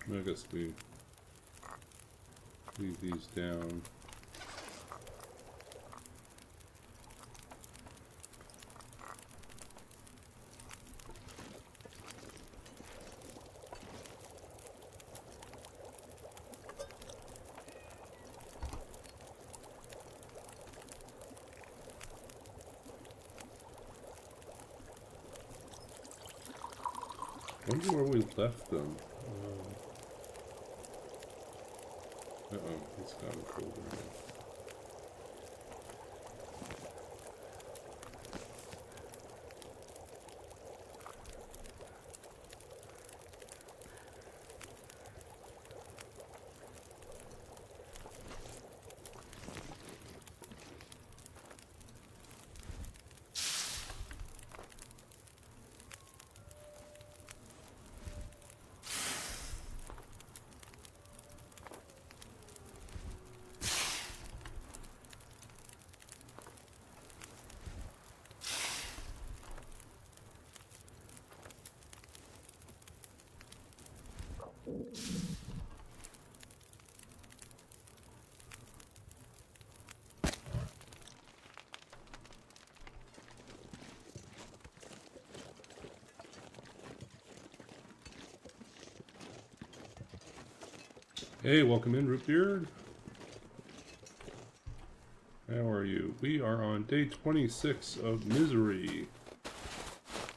I guess we leave these down. I wonder where we left them. Uh-oh, it's gotten colder now. Hey, welcome in, Rootbeard. How are you? We are on day 26 of Misery.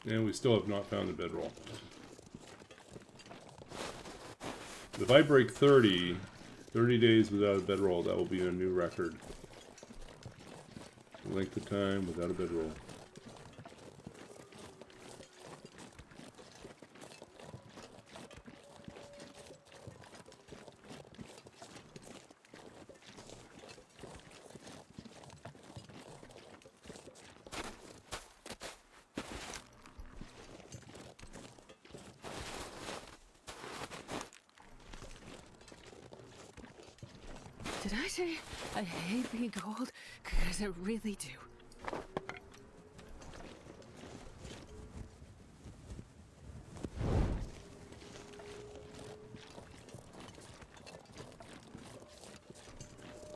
And we still have not found the bedroll. If I break 30 days without a bedroll, that will be a new record. Length of time without a bedroll. Did I say I hate being cold? Because I really do.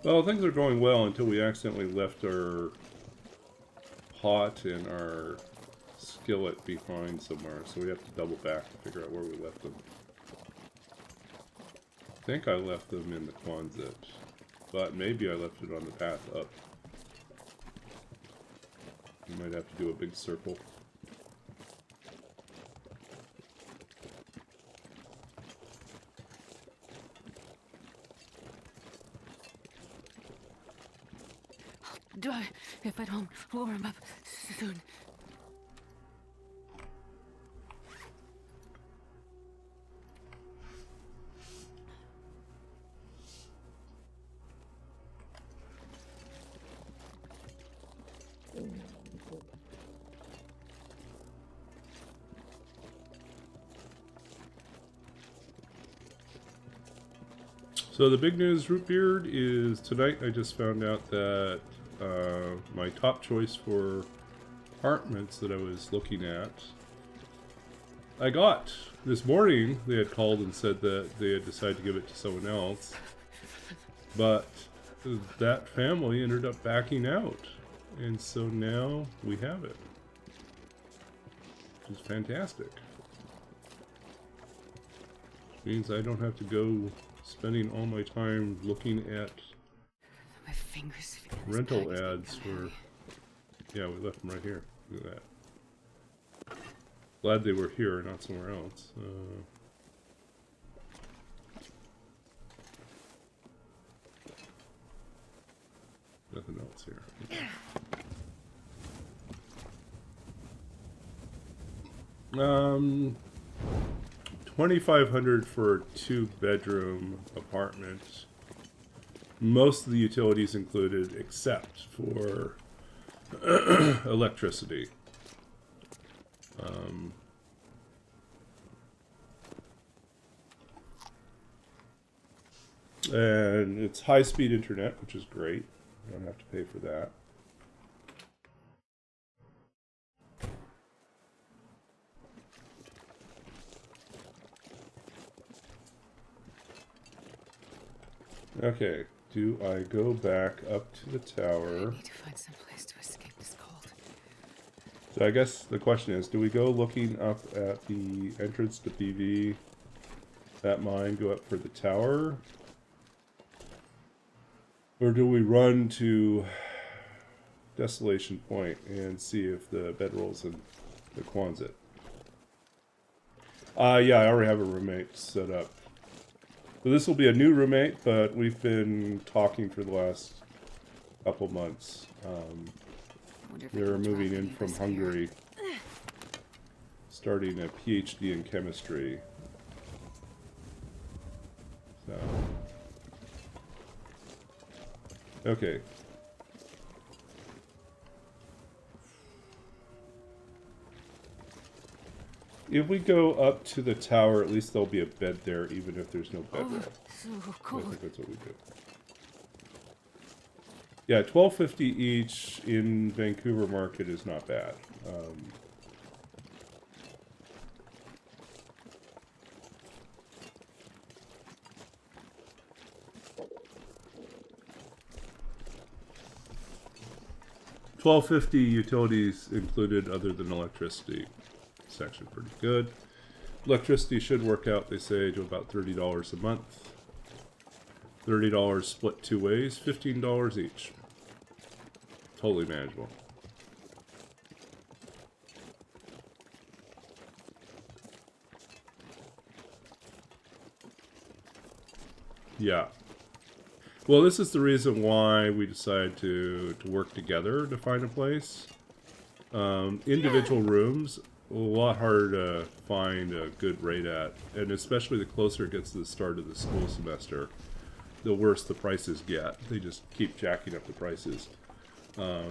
Well, things are going well until we accidentally left our pot and our skillet behind somewhere, so we have to double back to figure out where we left them. I think I left them in the Quonset, but maybe I left it on the path up. You might have to do a big circle. Die if I don't warm up soon. So the big news, Rootbeard, is tonight I just found out that my top choice for apartments that I was looking at, I got. This morning, they had called and said that they had decided to give it to someone else. But that family ended up backing out. And so now we have it. Which is fantastic. Means I don't have to go spending all my time looking at My fingers feel this rental bag is ads becoming for... heavy. Yeah, we left them right here. Look at that. Glad they were here, not somewhere else. Nothing else here. Um, 2,500 for a 2-bedroom apartment. Most of the utilities included, except for electricity. And it's high-speed internet, which is great. You don't have to pay for that. Okay, do I go back up to the tower? I need to find some place to escape this cold. So I guess the question is, do we go looking up at the entrance to PV, that mine, go up for the tower? Or do we run to Desolation Point and see if the bedroll's in the Quonset? Yeah, I already have a roommate set up. So this will be a new roommate, but we've been talking for the last couple months. Wonder if I They're can drop moving any in of from this here. Hungary, starting a PhD in chemistry. So, okay. If we go up to the tower, at least there'll be a bed there, even if there's no bedroll. So I cold. think that's what we do. Yeah, $12.50 each in Vancouver market is not bad. $12.50 utilities included other than electricity. Section pretty good. Electricity should work out, they say, to about $30 a month. $30 split 2 ways, $15 each. Totally manageable. Yeah. Well, this is the reason why we decided to work together to find a place. Individual rooms, a lot harder to find a good rate at, and especially the closer it gets to the start of the school semester, the worse the prices get. They just keep jacking up the prices. How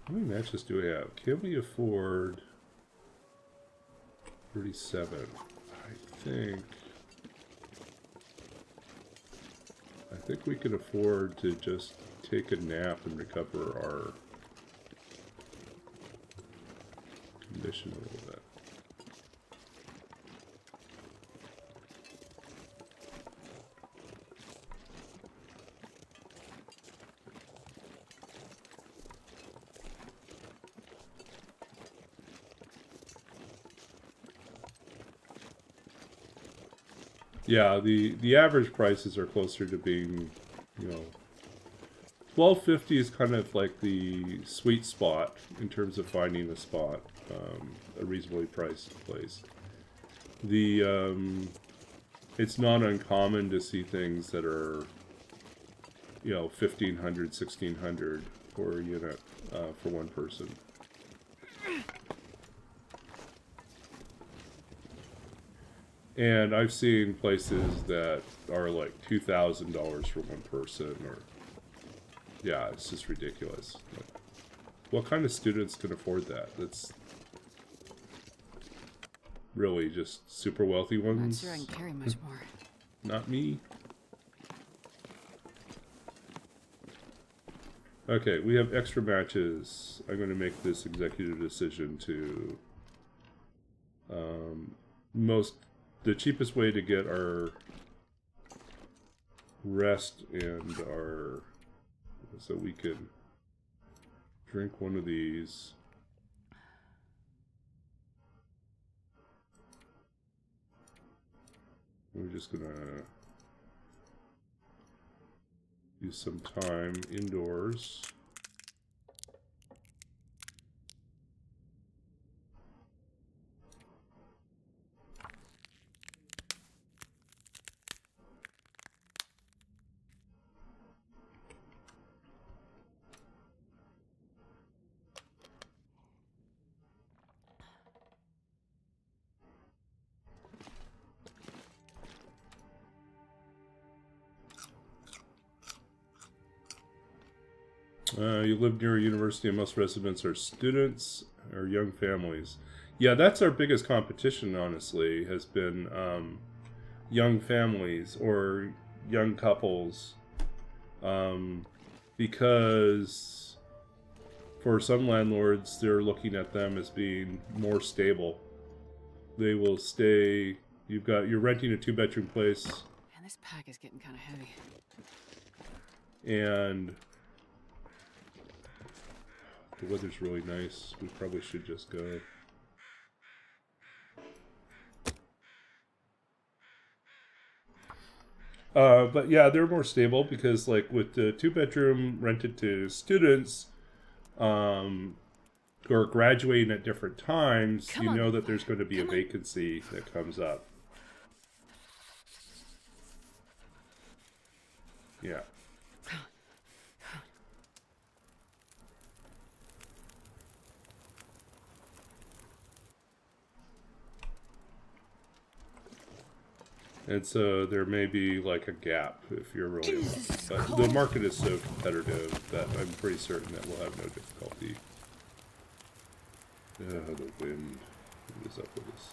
many matches do we have? Can we afford 37? I think we can afford to just take a nap and recover our condition a little bit. Yeah, the average prices are closer to being, you know, $12.50 is kind of like the sweet spot in terms of finding a spot, a reasonably priced place. It's not uncommon to see things that are, you know, $1,500, $1,600 for a unit for one person. And I've seen places that are like $2,000 for one person, or yeah, it's just ridiculous. what kind of students can afford that? That's really just super wealthy Not ones. sure I can carry much more. Not me. Okay, we have extra matches. I'm going to make this executive decision to the cheapest way to get our rest and our, so we can drink one of these. We're just gonna use some time indoors. You live near a university and most residents are students or young families. Yeah, that's our biggest competition, honestly, has been young families or young couples. Because for some landlords, they're looking at them as being more stable. They will stay. You're renting a 2-bedroom place. Man, this pack is getting kind of heavy. And the weather's really nice. We probably should just go. But yeah, they're more stable because, like, with the 2-bedroom rented to students, who are graduating at different times, Come you on. know that there's going to be a Come on. vacancy that comes up. Yeah. And so there may be like a gap if you're really lucky. But the market is so competitive that I'm pretty certain that we'll have no difficulty. The wind. What is up with this?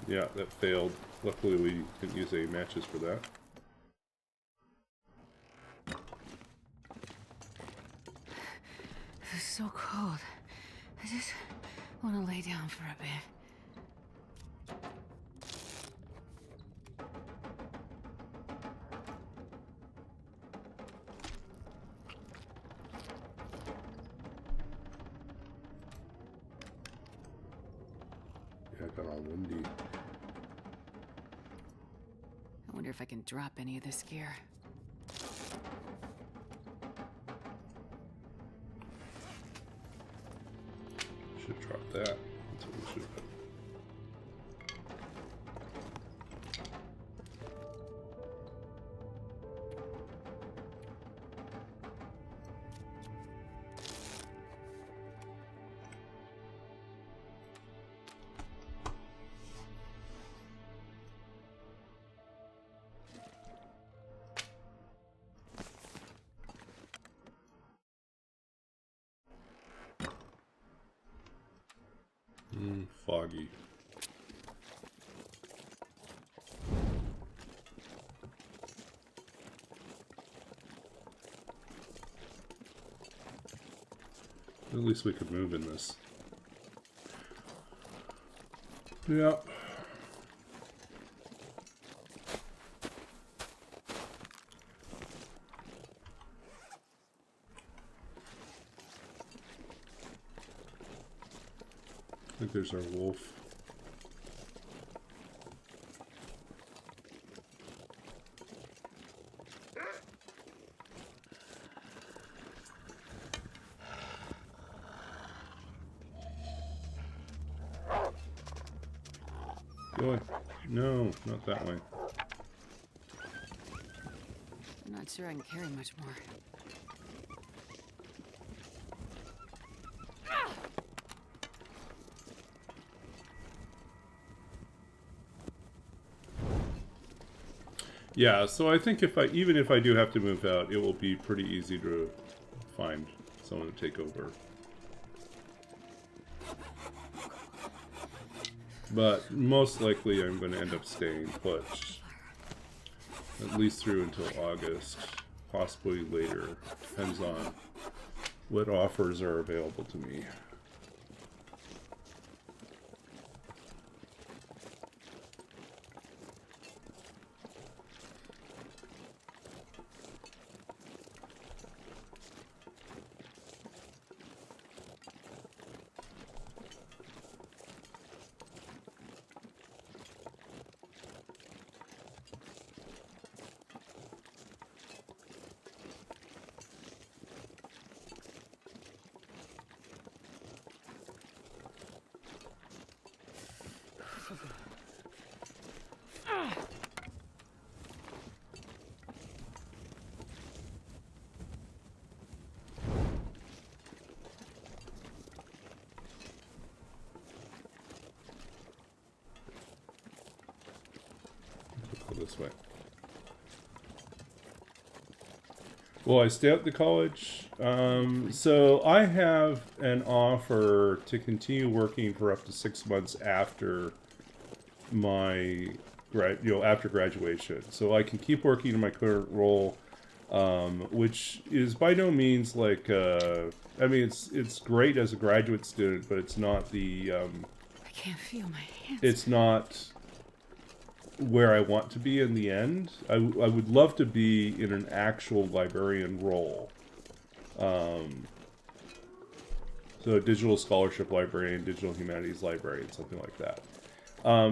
Yeah, that failed. Luckily we didn't use any matches for that. It's so cold. I just want to lay down for a bit. Yeah, it got all windy. I wonder if I can drop any of this gear. Should drop that. That's what we should have done. Foggy. At least we could move in this. Yeah. I think there's our wolf. Go away. No, not that way. I'm not sure I can carry much more. Yeah, so I think even if I do have to move out, it will be pretty easy to find someone to take over. But most likely I'm going to end up staying put. At least through until August. Possibly later. Depends on what offers are available to me. This way. Will I stay at the college? So I have an offer to continue working for up to 6 months after my after graduation. So I can keep working in my current role, which is by no means like I mean it's great as a graduate student, but it's not the I can't feel my hands. it's not where I want to be in the end. I would love to be in an actual librarian role. So a digital scholarship librarian, digital humanities librarian, something like that.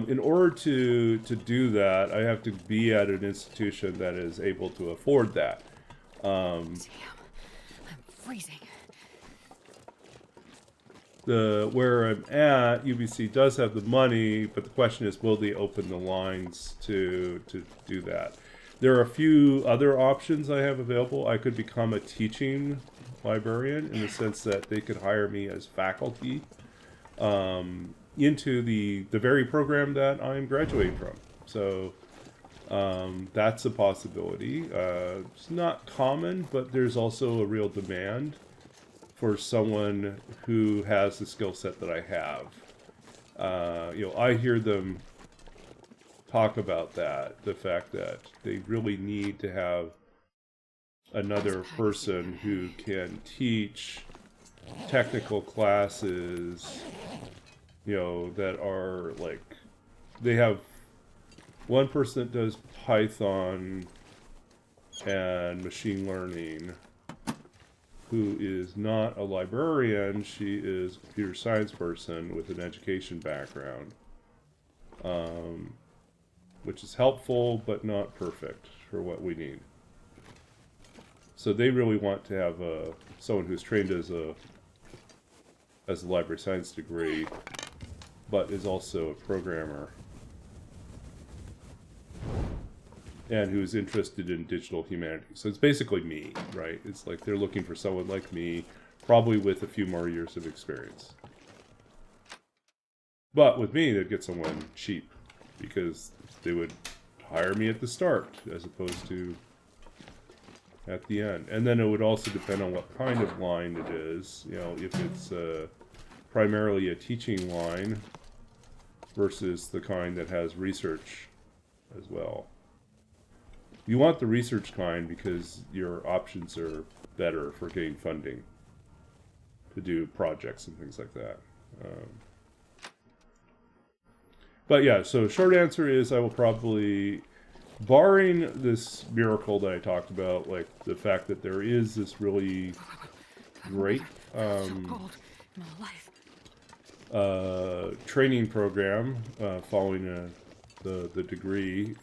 In order to do that, I have to be at an institution that is able to afford that. Damn, I'm freezing. Where I'm at, UBC does have the money, but the question is, will they open the lines to do that? There are a few other options I have available. I could become a teaching librarian in the sense that they could hire me as faculty into the very program that I'm graduating from. So that's a possibility. It's not common, but there's also a real demand for someone who has the skill set that I have. I hear them talk about that, the fact that they really need to have another person who can teach technical classes, that are like, they have one person that does Python and machine learning, who is not a librarian. She is a computer science person with an education background, which is helpful but not perfect for what we need. So they really want to have someone who's trained as a library science degree, but is also a programmer, and who's interested in digital humanities. So it's basically me, right? It's like they're looking for someone like me, probably with a few more years of experience. But with me, they'd get someone cheap, because they would hire me at the start as opposed to at the end. And then it would also depend on what kind of line it is. If it's primarily a teaching line versus the kind that has research as well. You want the research kind because your options are better for getting funding to do projects and things like that. But yeah, so short answer is I will probably, barring this miracle that I talked about, like the fact that there is this really great So cold in my life. training program following the degree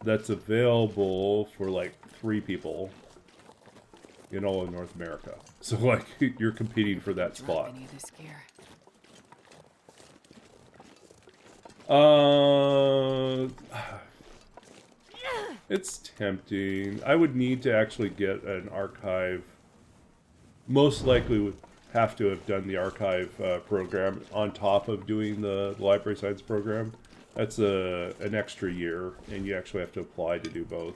that's available for like 3 people in all of North America. So like you're competing for that spot. Any of this gear. It's tempting. I would need to actually get an archive. Most likely would have to have done the archive program on top of doing the library science program. That's an extra year, and you actually have to apply to do both.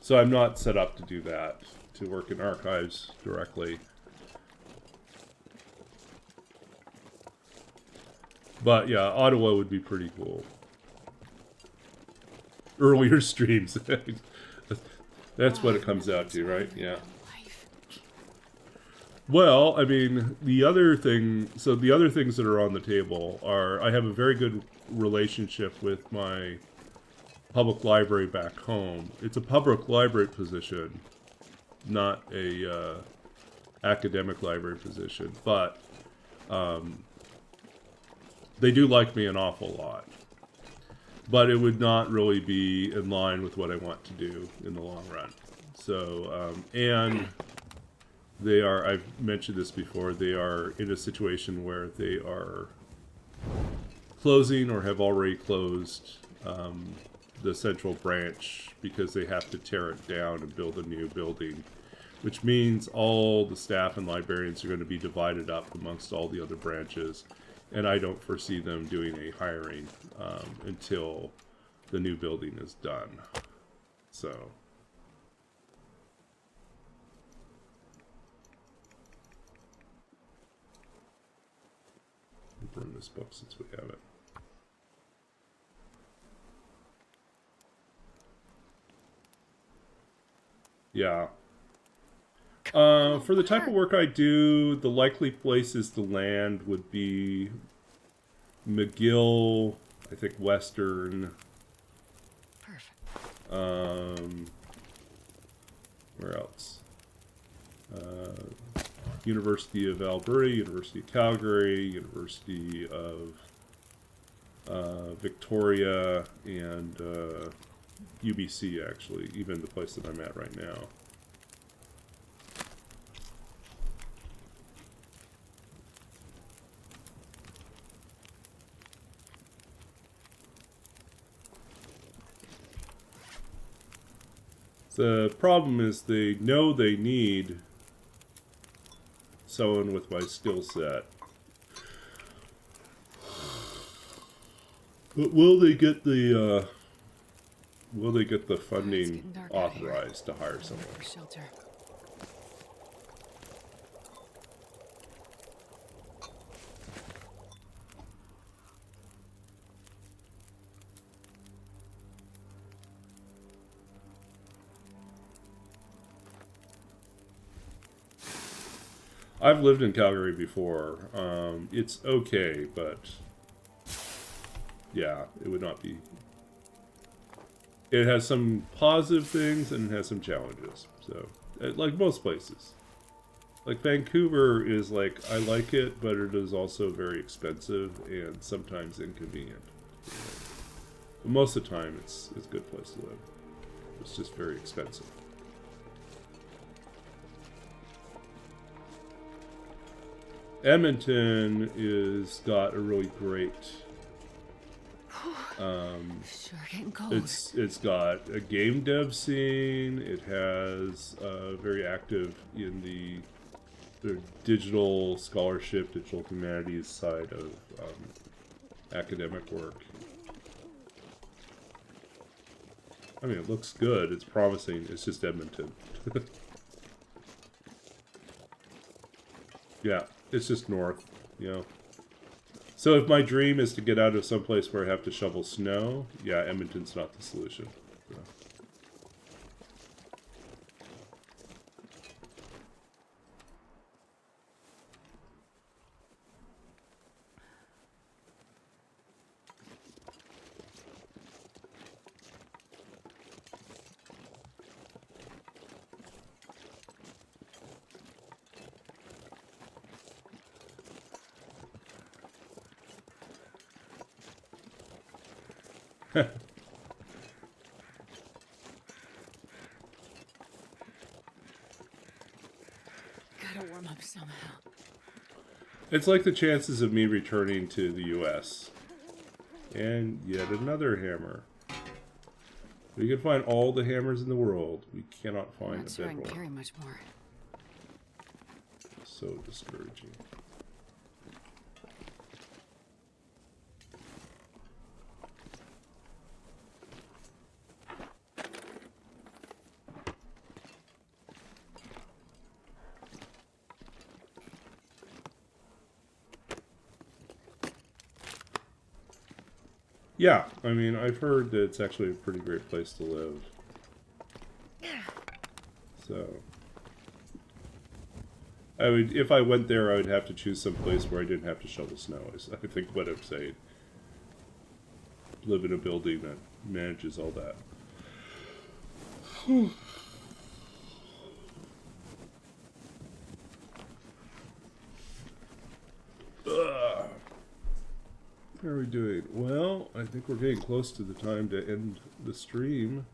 So I'm not set up to do that, to work in archives directly. But yeah, Ottawa would be pretty cool. Earlier streams. That's what it comes out to, right? Yeah. Well, I mean, the other thing, so the other things that are on the table are, I have a very good relationship with my public library back home. It's a public library position, not a academic library position, but they do like me an awful lot. But it would not really be in line with what I want to do in the long run. So, and they are, I've mentioned this before, they are in a situation where they are closing or have already closed the central branch because they have to tear it down and build a new building, which means all the staff and librarians are going to be divided up amongst all the other branches, and I don't foresee them doing a hiring until the new building is done. So we'll burn this book since we have it. Yeah. For the type of work I do, the likely places to land would be McGill, I think Western. Perfect. Where else? University of Alberta, University of Calgary, University of Victoria, and UBC, actually, even the place that I'm at right now. The problem is they know they need someone with my skill set. But will they get the funding authorized to hire someone? For shelter. I've lived in Calgary before. It's okay, but yeah, it would not be. It has some positive things and it has some challenges. So, like most places. Like Vancouver is like, I like it, but it is also very expensive and sometimes inconvenient. But most of the time, it's a good place to live. It's just very expensive. Edmonton is got a really great. Sure getting cold. It's got a game dev scene. It has very active in the digital scholarship, digital humanities side of academic work. I mean, it looks good. It's promising. It's just Edmonton. Yeah, it's just north, you know. So if my dream is to get out of someplace where I have to shovel snow, yeah, Edmonton's not the solution. So. Gotta warm up somehow. It's like the chances of me returning to the US. And yet another hammer. We can find all the hammers in the world. We cannot find Not a sure I can bedroll. carry much more. So discouraging. Yeah, I mean, I've heard that it's actually a pretty great place to live. So, I would, if I went there, I would have to choose some place where I didn't have to shovel snow. Is I think what I'm saying. Live in a building that manages all that. Ugh. How are we doing? Well, I think we're getting close to the time to end the stream.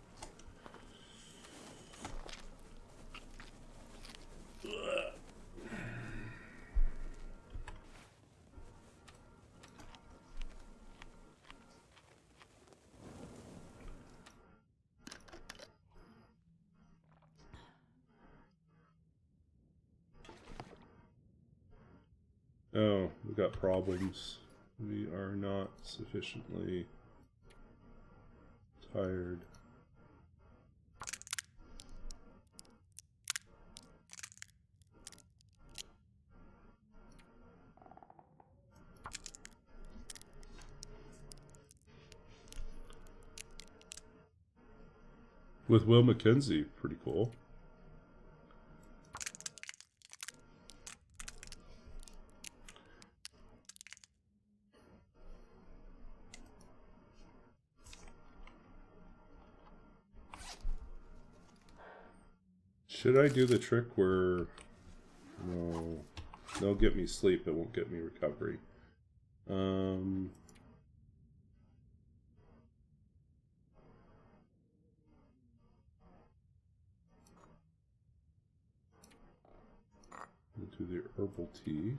Oh, we got problems. We are not sufficiently tired. With Will McKenzie, pretty cool. Should I do the trick where... No, they'll get me sleep, it won't get me recovery. Do the herbal tea.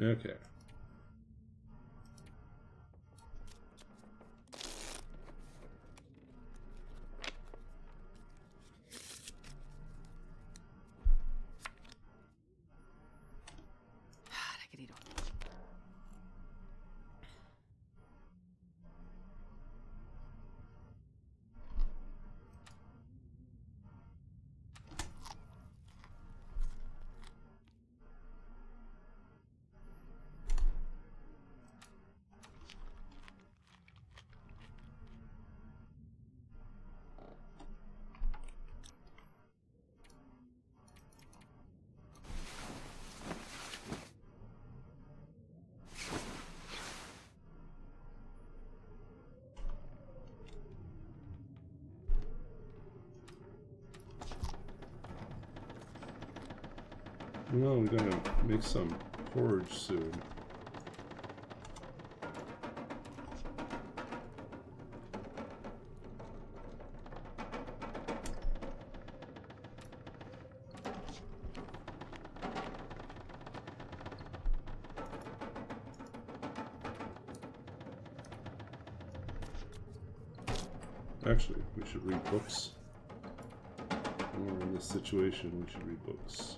Okay. I could eat all. Well, we're gonna make some porridge soon. Actually, we should read books. When we're in this situation, we should read books.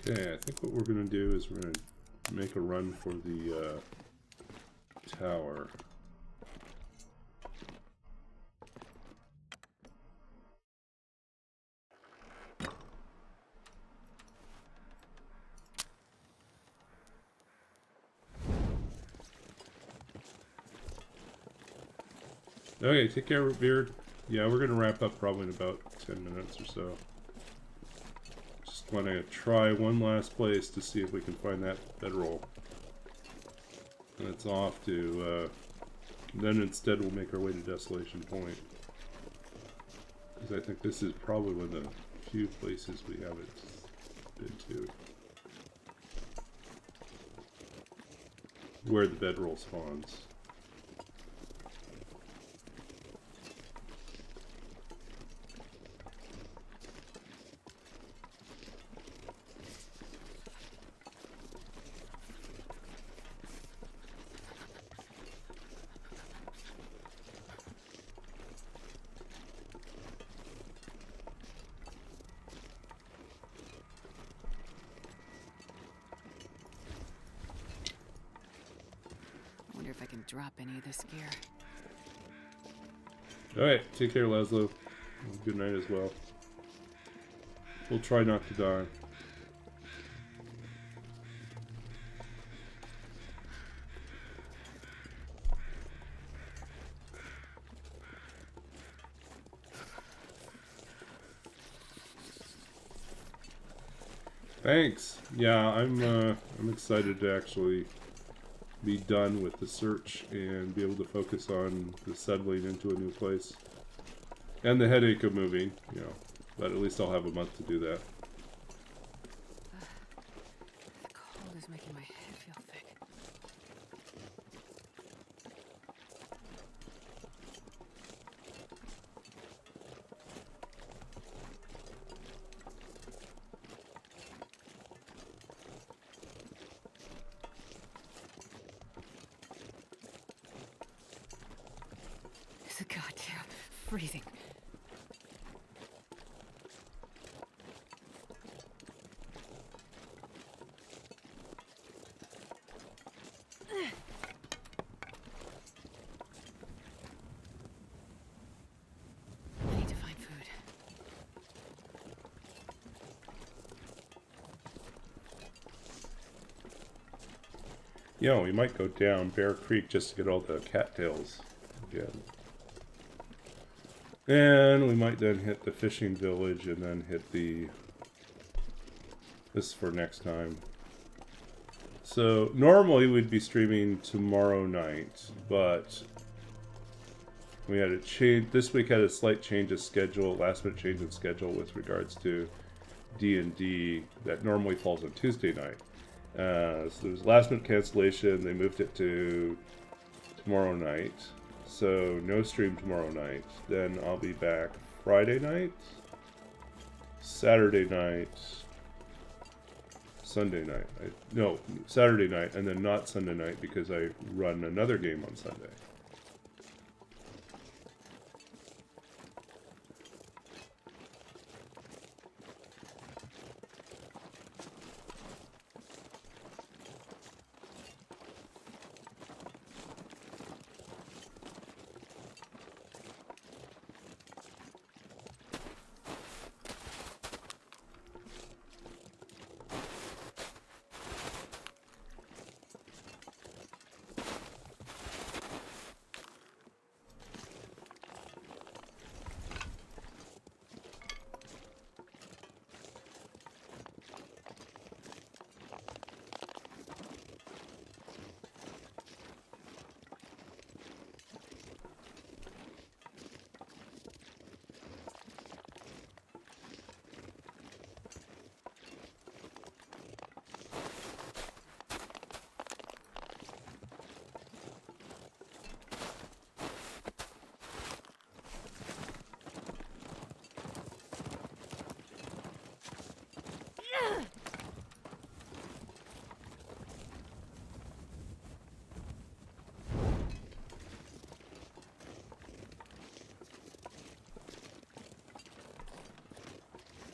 Okay, I think what we're going to do is we're going to make a run for the tower. Okay, take care, Beard. Yeah, we're going to wrap up probably in about 10 minutes or so. Just want to try one last place to see if we can find that bedroll. And it's off to, then instead we'll make our way to Desolation Point. Because I think this is probably one of the few places we haven't been to. Where the bedroll spawns. Wonder if I can drop any of this gear. Alright, take care, Laszlo. Good night as well. We'll try not to die. Thanks. Yeah, I'm excited to actually be done with the search and be able to focus on the settling into a new place. And the headache of moving, you know. But at least I'll have a month to do that. The cold is making my head feel thick. It's goddamn freezing. I need to find food. You know, we might go down Bear Creek just to get all the cattails again. And we might then hit the fishing village and then hit the... This is for next time. So, normally we'd be streaming tomorrow night, but... We had a change... This week had a slight change of schedule, last minute change of schedule with regards to D&D that normally falls on Tuesday night. So there was a last minute cancellation, they moved it to tomorrow night. So no stream tomorrow night. Then I'll be back Friday night, Saturday night, Sunday night. No, Saturday night, and then not Sunday night because I run another game on Sunday.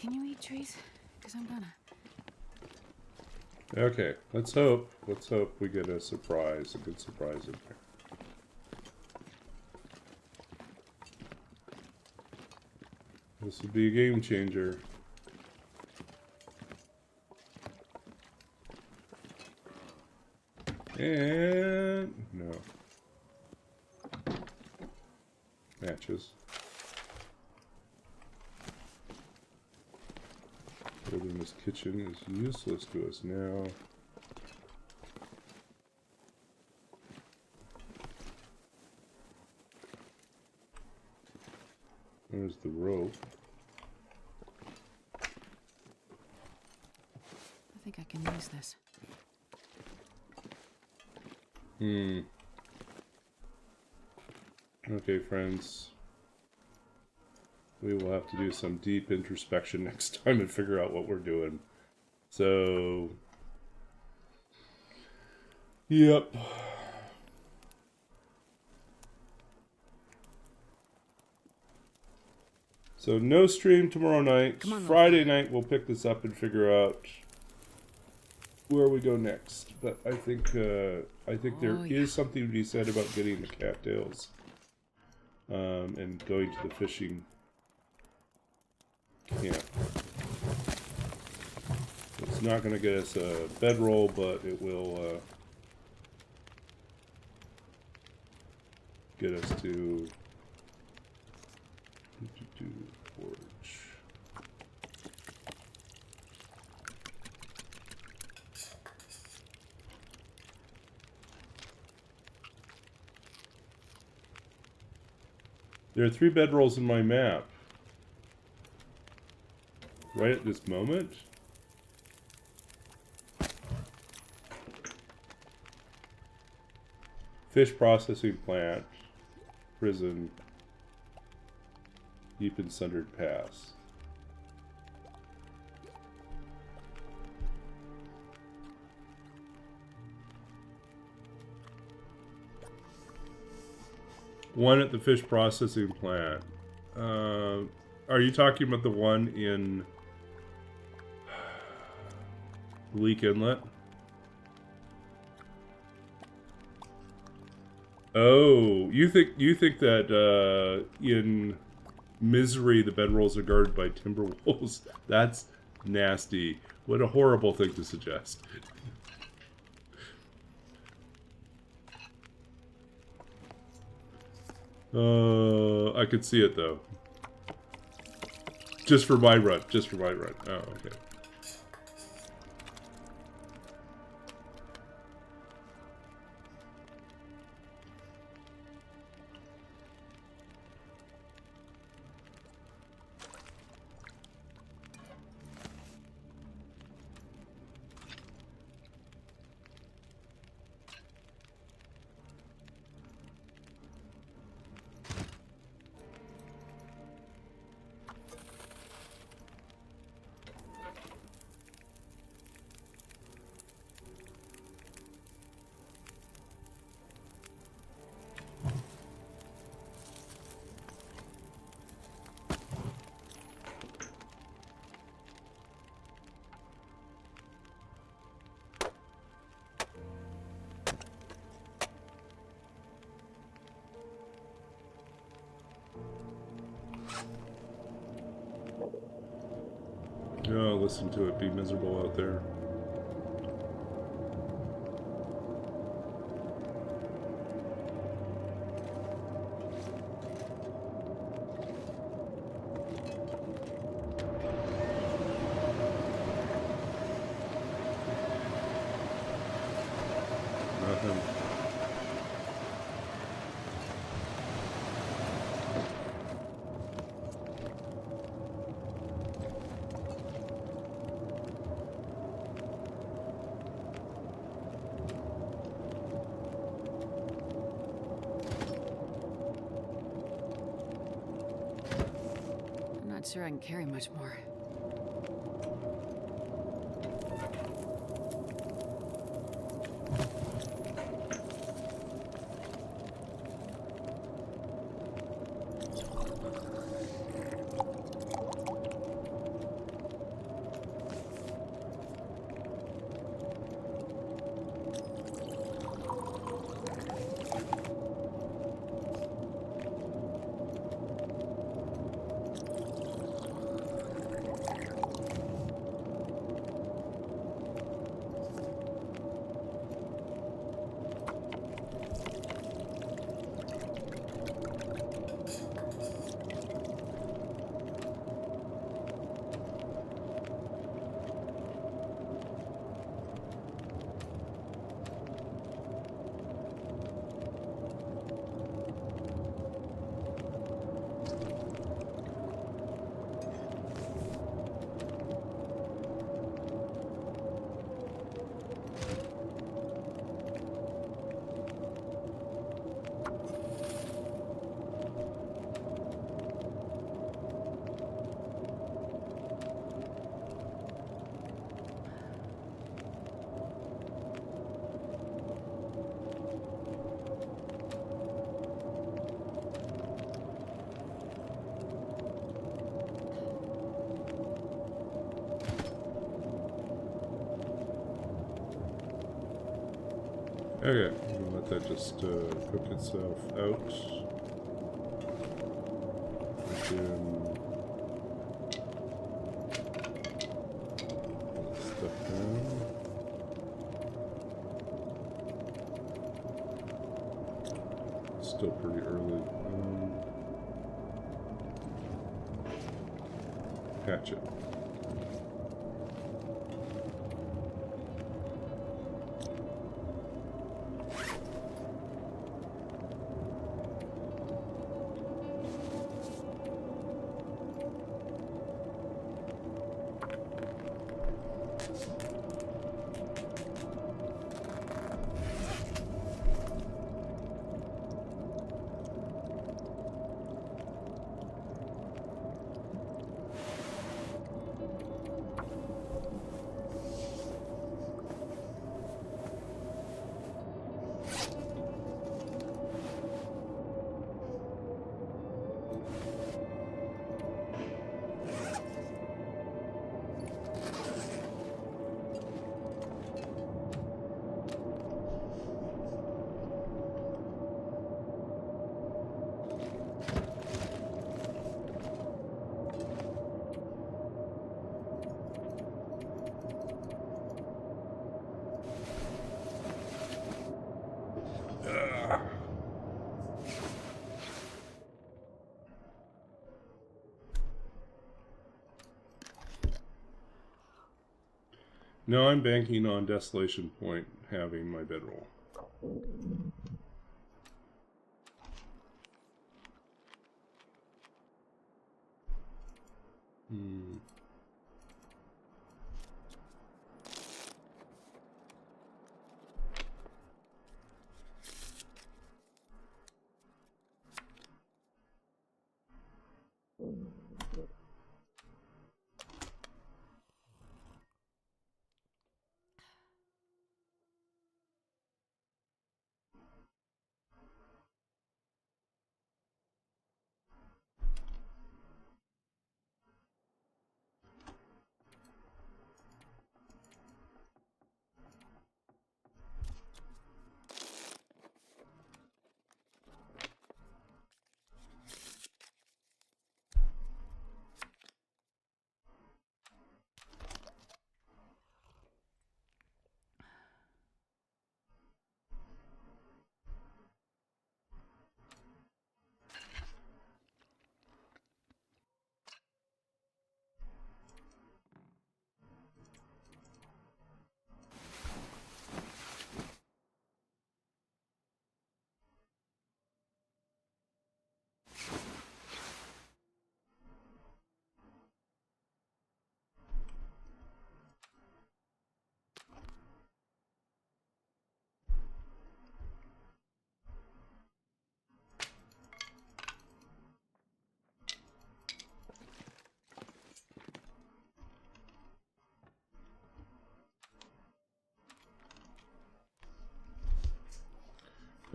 Can you eat trees? Because I'm gonna. Okay, let's hope. Let's hope we get a surprise, a good surprise in here. This would be a game changer. And no. Matches. Building this kitchen is useless to us now. There's the rope. I think I can use this. Okay, friends. We will have to do some deep introspection next time and figure out what we're doing. So... Yep. So no stream tomorrow night. Come on, Friday night we'll pick this up and figure out where we go next. But I think there is something to be said about getting the cattails and going to the fishing camp. It's not going to get us a bedroll, but it will get us to forge. There are 3 bedrolls in my map. Right at this moment? Fish processing plant, prison, deep and sundered pass. One at the fish processing plant. Are you talking about the one in Leak Inlet? Oh, you think that in Misery the bedrolls are guarded by timber wolves? That's nasty. What a horrible thing to suggest. I could see it though. Just for my run. Just for my run. Oh, okay. Oh, listen to it be miserable out there. Nothing. I'm not sure I can carry much more. Okay, I'm gonna let that just cook itself out. We can put this stuff down. Still pretty early. Hatchet. No, I'm banking on Desolation Point having my bedroll.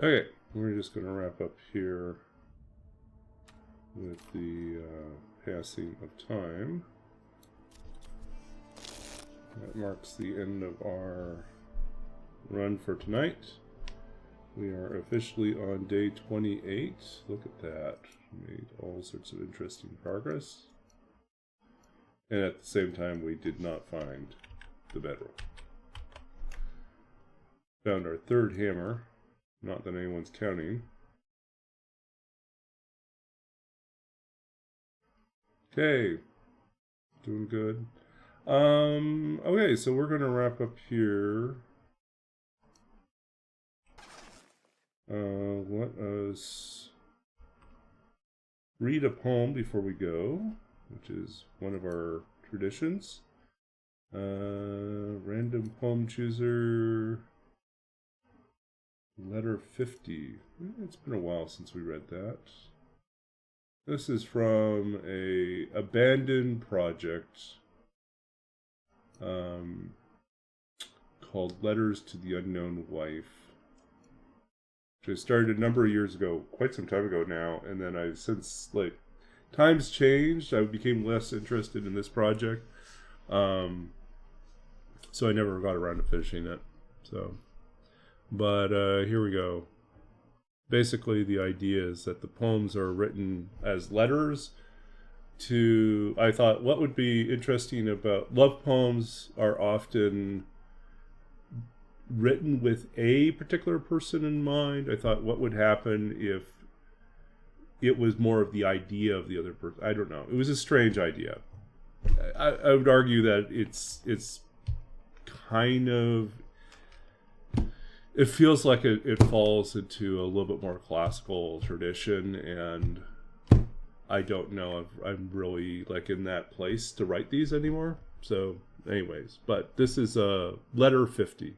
Okay, we're just going to wrap up here with the passing of time. That marks the end of our run for tonight. We are officially on day 28. Look at that. Made all sorts of interesting progress. And at the same time, we did not find the bedroll. Found our third hammer. Not that anyone's counting. Okay. Doing good. Okay, so we're going to wrap up here. Let us read a poem before we go, which is one of our traditions. Random poem chooser, letter 50. It's been a while since we read that. This is from a abandoned project called Letters to the Unknown Wife, which I started a number of years ago, quite some time ago now, and then I've since, like, times changed. I became less interested in this project, so I never got around to finishing it. So But here we go. Basically, the idea is that the poems are written as letters to. I thought what would be interesting about love poems are often written with a particular person in mind. I thought what would happen if it was more of the idea of the other person. I don't know. It was a strange idea. I would argue that it's kind of, it feels like it falls into a little bit more classical tradition, and I don't know if I'm really like in that place to write these anymore. So anyways, but this is a letter 50.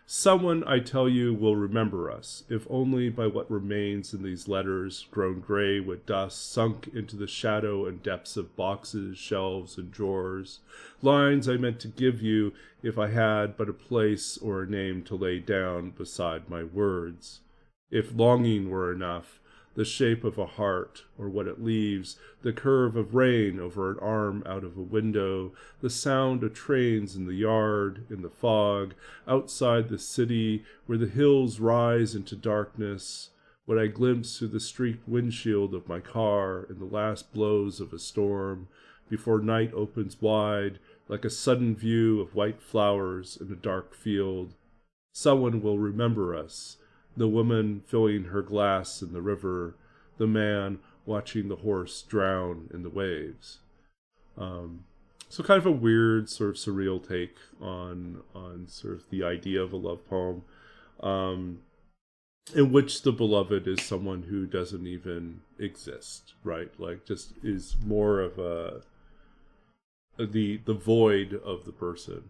Someone, I tell you, will remember us, if only by what remains in these letters, grown gray with dust, sunk into the shadow and depths of boxes, shelves, and drawers. Lines I meant to give you if I had but a place or a name to lay down beside my words. If longing were enough, the shape of a heart, or what it leaves, the curve of rain over an arm out of a window, the sound of trains in the yard, in the fog, outside the city, where the hills rise into darkness, what I glimpse through the streaked windshield of my car in the last blows of a storm, before night opens wide, like a sudden view of white flowers in a dark field. Someone will remember us, the woman filling her glass in the river, the man watching the horse drown in the waves. So kind of a weird sort of surreal take on sort of the idea of a love poem, in which the beloved is someone who doesn't even exist, right? Like just is more of the void of the person.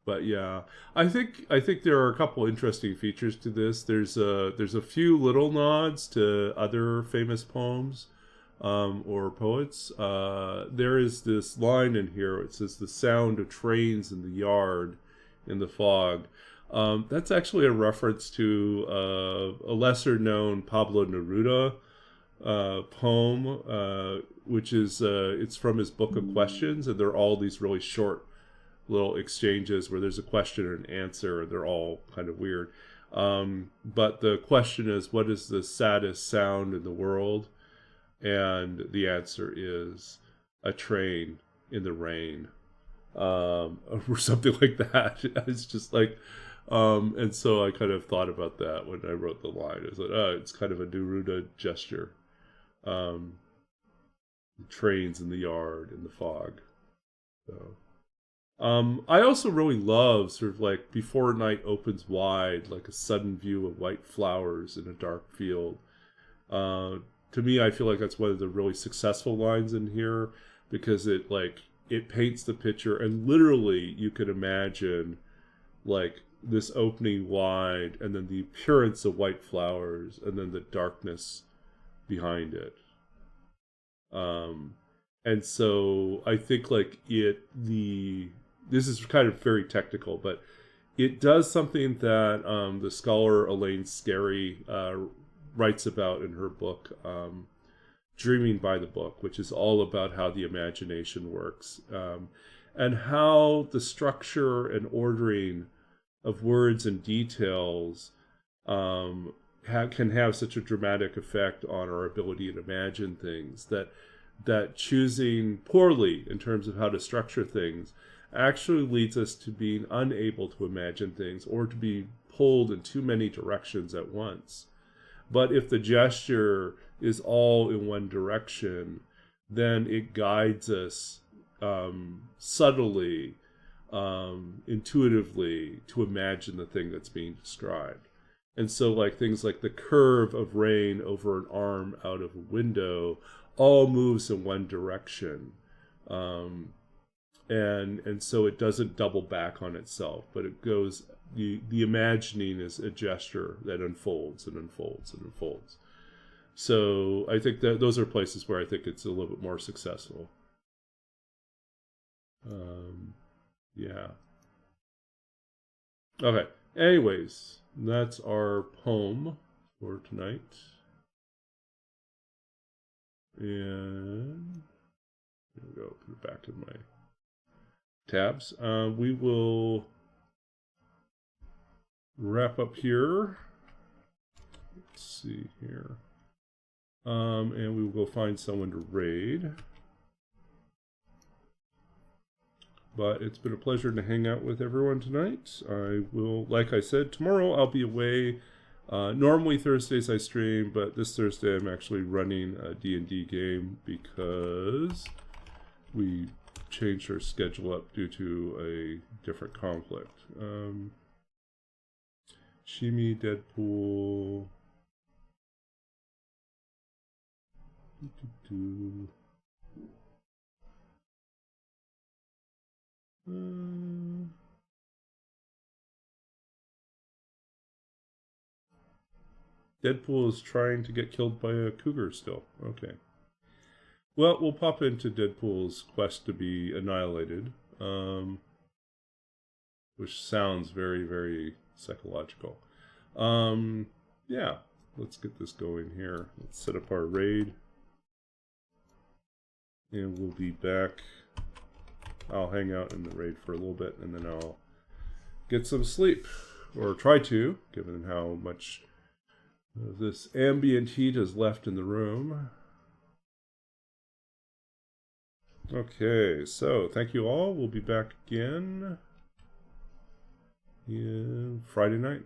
But yeah, I think there are a couple interesting features to this. There's a few little nods to other famous poems, or poets. There is this line in here. It says the sound of trains in the yard, in the fog. That's actually a reference to a lesser known Pablo Neruda poem, which is it's from his Book of Questions, and they're all these really short little exchanges where there's a question and an answer. They're all kind of weird. But the question is, what is the saddest sound in the world? And the answer is a train in the rain, or something like that. It's just like, and so I kind of thought about that when I wrote the line. I was like, oh, it's kind of a Neruda gesture. Trains in the yard in the fog. So. I also really love sort of like before night opens wide, like a sudden view of white flowers in a dark field. To me, I feel like that's one of the really successful lines in here, because it paints the picture, and literally you could imagine like this opening wide, and then the appearance of white flowers, and then the darkness behind it. And so I think like this is kind of very technical, but it does something that the scholar Elaine Scarry writes about in her book, Dreaming by the Book, which is all about how the imagination works, and how the structure and ordering of words and details can have such a dramatic effect on our ability to imagine things, that choosing poorly in terms of how to structure things actually leads us to being unable to imagine things, or to be pulled in too many directions at once. But if the gesture is all in one direction, then it guides us subtly, intuitively, to imagine the thing that's being described. And so like things like the curve of rain over an arm out of a window all moves in one direction. And so it doesn't double back on itself, but it goes, the imagining is a gesture that unfolds and unfolds and unfolds. So I think that those are places where I think it's a little bit more successful. Yeah. Okay. Anyways, that's our poem for tonight. And there we go. Put it back in my tabs. We will wrap up here. Let's see here. And we will go find someone to raid. But it's been a pleasure to hang out with everyone tonight. I will, like I said, tomorrow I'll be away. Normally Thursdays I stream, but this Thursday I'm actually running a D&D game because we changed our schedule up due to a different conflict. Shimi, Deadpool. Deadpool is trying to get killed by a cougar still. Okay. Well, we'll pop into Deadpool's quest to be annihilated, which sounds very, very psychological. Yeah, let's get this going here. Let's set up our raid. And we'll be back. I'll hang out in the raid for a little bit, and then I'll get some sleep. Or try to, given how much this ambient heat is left in the room. Okay, so thank you all. We'll be back again Friday night.